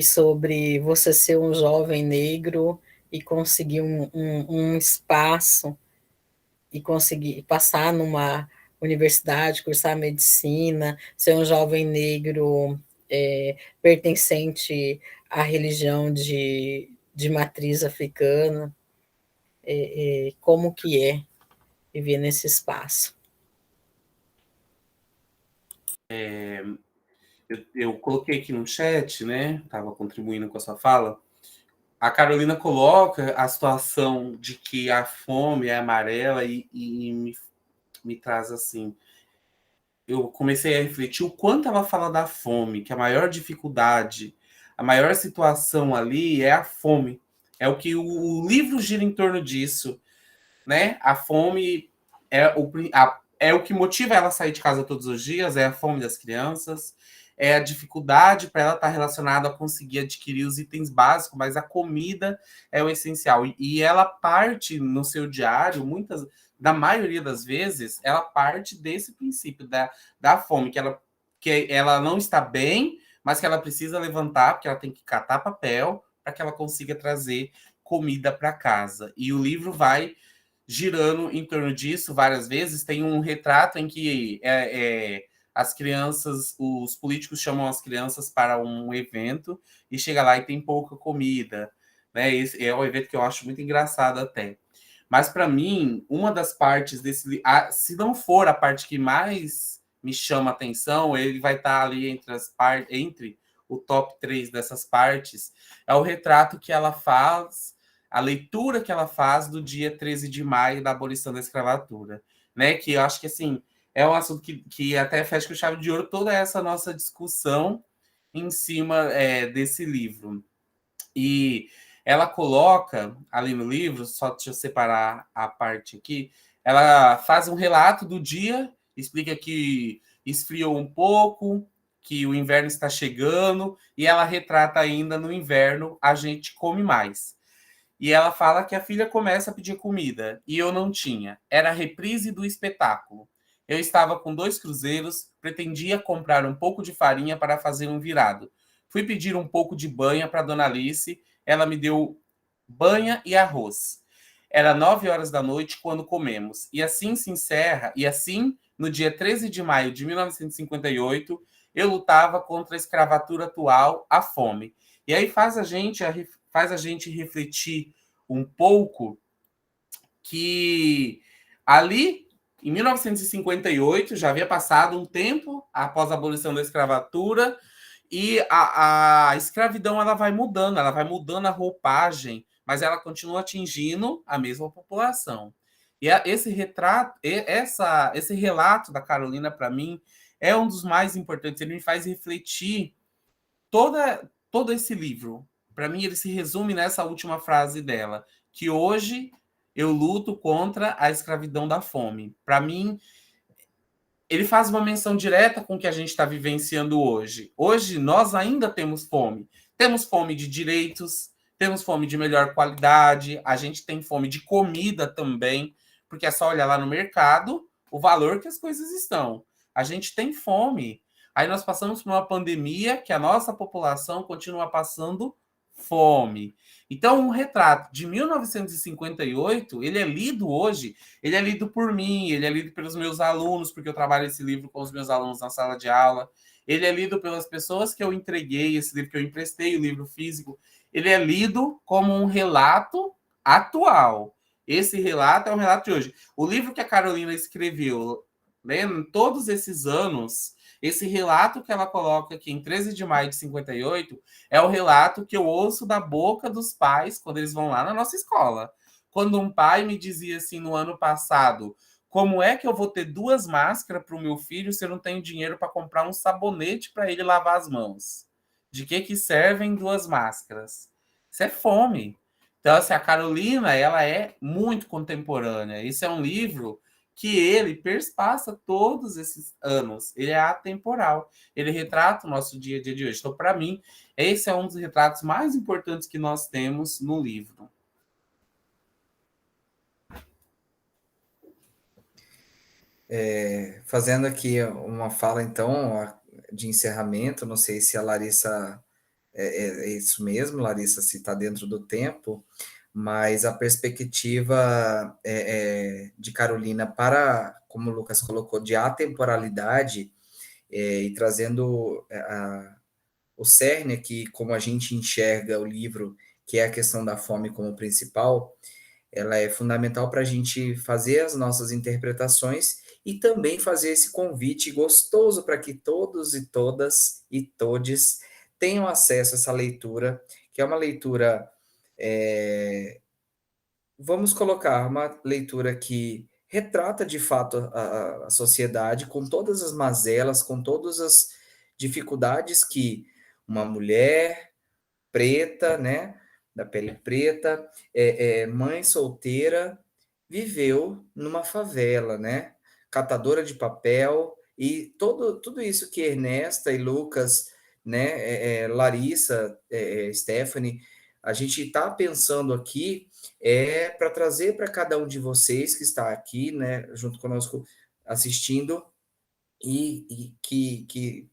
sobre você ser um jovem negro e conseguir um espaço e conseguir passar numa universidade, cursar medicina, ser um jovem negro pertencente à religião de matriz africana, como que é viver nesse espaço. Eu coloquei aqui no chat, né? Estava contribuindo com a sua fala. A Carolina coloca a situação de que a fome é amarela e me traz assim. Eu comecei a refletir o quanto ela fala da fome, que a maior dificuldade, a maior situação ali é a fome. É o que o livro gira em torno disso, né? A fome é o que motiva ela a sair de casa todos os dias, é a fome das crianças, é a dificuldade para ela estar relacionada a conseguir adquirir os itens básicos, mas a comida é o essencial. E ela parte no seu diário, da maioria das vezes, ela parte desse princípio da fome, que ela não está bem, mas que ela precisa levantar, porque ela tem que catar papel para que ela consiga trazer comida para casa. E o livro vai girando em torno disso várias vezes. Tem um retrato em que as crianças, os políticos chamam as crianças para um evento e chega lá e tem pouca comida, né? Esse é um evento que eu acho muito engraçado até. Mas para mim, uma das partes desse, se não for a parte que mais me chama a atenção, ele vai estar ali entre o top 3 dessas partes, é o retrato que ela faz, a leitura que ela faz do dia 13 de maio da abolição da escravatura, né? Que eu acho que assim é um assunto que até fecha com chave de ouro toda essa nossa discussão em cima desse livro. E ela coloca ali no livro, só deixa eu separar a parte aqui, ela faz um relato do dia, explica que esfriou um pouco, que o inverno está chegando, e ela retrata ainda no inverno a gente come mais. E ela fala que a filha começa a pedir comida, e eu não tinha. Era a reprise do espetáculo. Eu estava com 2 cruzeiros, pretendia comprar um pouco de farinha para fazer um virado. Fui pedir um pouco de banha para Dona Alice, ela me deu banha e arroz. Era 9 horas da noite quando comemos. E assim se encerra, e assim, no dia 13 de maio de 1958, eu lutava contra a escravatura atual, a fome. E aí faz a gente refletir um pouco que ali, em 1958, já havia passado um tempo após a abolição da escravatura, e a escravidão ela vai mudando a roupagem, mas ela continua atingindo a mesma população. E esse relato da Carolina, para mim, é um dos mais importantes. Ele me faz refletir todo esse livro. Para mim, ele se resume nessa última frase dela, que hoje eu luto contra a escravidão da fome. Para mim, ele faz uma menção direta com o que a gente está vivenciando hoje. Hoje, nós ainda temos fome. Temos fome de direitos, temos fome de melhor qualidade, a gente tem fome de comida também, porque é só olhar lá no mercado o valor que as coisas estão. A gente tem fome. Aí nós passamos por uma pandemia que a nossa população continua passando fome. Então, um retrato de 1958, ele é lido hoje, ele é lido por mim, ele é lido pelos meus alunos, porque eu trabalho esse livro com os meus alunos na sala de aula, ele é lido pelas pessoas que eu entreguei, esse livro que eu emprestei, o livro físico, ele é lido como um relato atual. Esse relato é um relato de hoje. O livro que a Carolina escreveu, né, todos esses anos, esse relato que ela coloca aqui em 13 de maio de 58 é o relato que eu ouço da boca dos pais quando eles vão lá na nossa escola. Quando um pai me dizia assim no ano passado, como é que eu vou ter 2 máscaras para o meu filho se eu não tenho dinheiro para comprar um sabonete para ele lavar as mãos? De que servem 2 máscaras? Isso é fome. Então, assim, a Carolina, ela é muito contemporânea. Isso é um livro que ele perspassa todos esses anos. Ele é atemporal. Ele retrata o nosso dia a dia de hoje. Então, para mim, esse é um dos retratos mais importantes que nós temos no livro. Fazendo aqui uma fala, então, de encerramento, não sei se a Larissa, é isso mesmo, Larissa, se está dentro do tempo, mas a perspectiva de Carolina para, como o Lucas colocou, de atemporalidade, e trazendo o cerne aqui, como a gente enxerga o livro, que é a questão da fome como principal, ela é fundamental para a gente fazer as nossas interpretações e também fazer esse convite gostoso para que todos e todas e todes tenham acesso a essa leitura, que é uma leitura, vamos colocar, uma leitura que retrata de fato a sociedade com todas as mazelas, com todas as dificuldades que uma mulher preta, né, da pele preta, mãe solteira, viveu numa favela, né, catadora de papel, e tudo isso que Ernesta e Lucas, né, Larissa, Stephanie, a gente está pensando aqui para trazer para cada um de vocês que está aqui, né, junto conosco assistindo, e que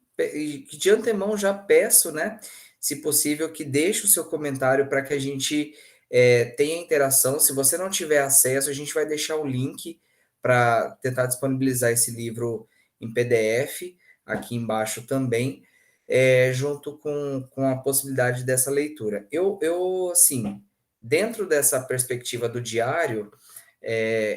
de antemão já peço, né, se possível, que deixe o seu comentário para que a gente tenha interação. Se você não tiver acesso, a gente vai deixar o link para tentar disponibilizar esse livro em PDF aqui embaixo também, junto com a possibilidade dessa leitura. Eu, assim, dentro dessa perspectiva do diário,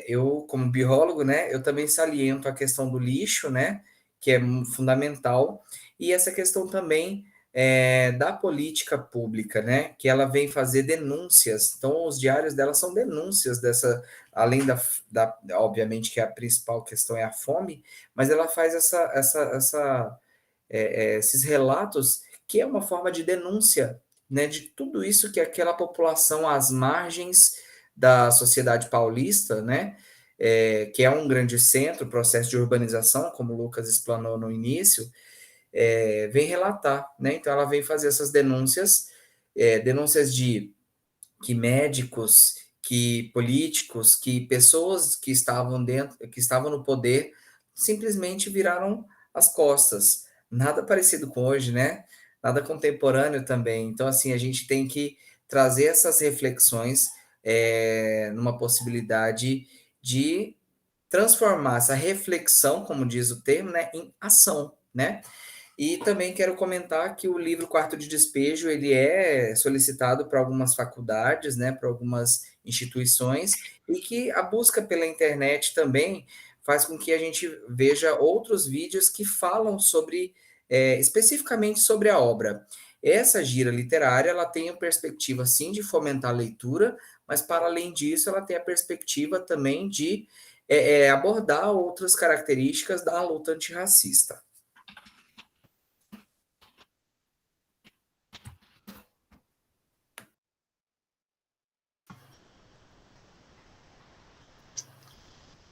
eu, como biólogo, né, eu também saliento a questão do lixo, né, que é fundamental, e essa questão também da política pública, né, que ela vem fazer denúncias. Então, os diários dela são denúncias dessa, além obviamente, que a principal questão é a fome, mas ela faz esses relatos, que é uma forma de denúncia, né, de tudo isso que aquela população às margens da sociedade paulista, né, que é um grande centro, processo de urbanização, como o Lucas explanou no início, vem relatar, né? Então ela vem fazer essas denúncias, denúncias de que médicos, que políticos, que pessoas que estavam que estavam no poder, simplesmente viraram as costas. Nada parecido com hoje, né? Nada contemporâneo também. Então, assim, a gente tem que trazer essas reflexões numa possibilidade de transformar essa reflexão, como diz o termo, né, em ação, né? E também quero comentar que o livro Quarto de Despejo, ele é solicitado para algumas faculdades, né, para algumas instituições, e que a busca pela internet também faz com que a gente veja outros vídeos que falam sobre, especificamente sobre a obra. Essa gira literária, ela tem a perspectiva, sim, de fomentar a leitura, mas, para além disso, ela tem a perspectiva também de abordar outras características da luta antirracista.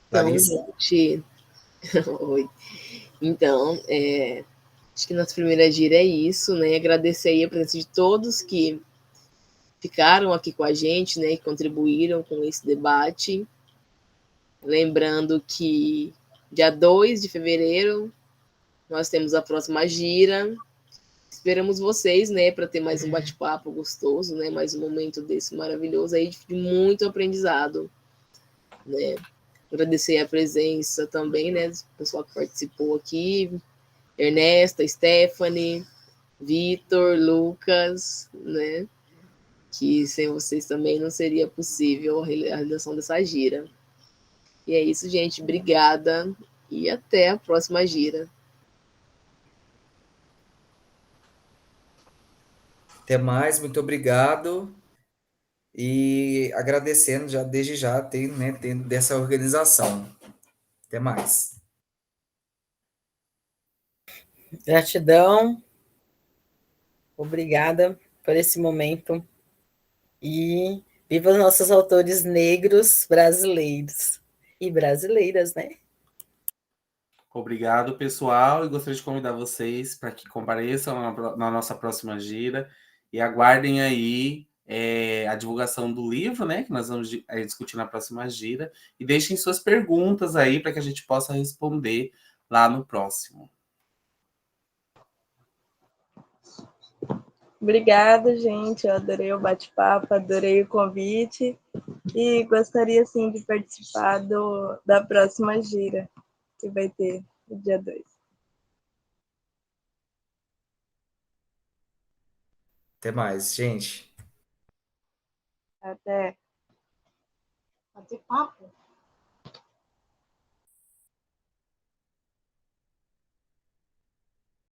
Então, Larissa? gente... Oi. Então, acho que nossa primeira gira é isso, né? Agradecer aí a presença de todos que ficaram aqui com a gente, né? E contribuíram com esse debate. Lembrando que dia 2 de fevereiro nós temos a próxima gira. Esperamos vocês, né, para ter mais um bate-papo gostoso, né, mais um momento desse maravilhoso aí de muito aprendizado, né. Agradecer a presença também, né, do pessoal que participou aqui, Ernesta, Stephanie, Vitor, Lucas, né, que sem vocês também não seria possível a realização dessa gira. E é isso, gente. Obrigada e até a próxima gira. Até mais, muito obrigado. E agradecendo já desde já tendo dessa organização. Até mais. Gratidão, obrigada por esse momento. E viva os nossos autores negros brasileiros e brasileiras, né? Obrigado, pessoal, e gostaria de convidar vocês para que compareçam na nossa próxima gira e aguardem aí a divulgação do livro, né, que nós vamos discutir na próxima gira, e deixem suas perguntas aí para que a gente possa responder lá no próximo. Obrigada, gente. Eu adorei o bate-papo, adorei o convite e gostaria, sim, de participar da próxima gira, que vai ter no dia 2. Até mais, gente. Até. Bate-papo?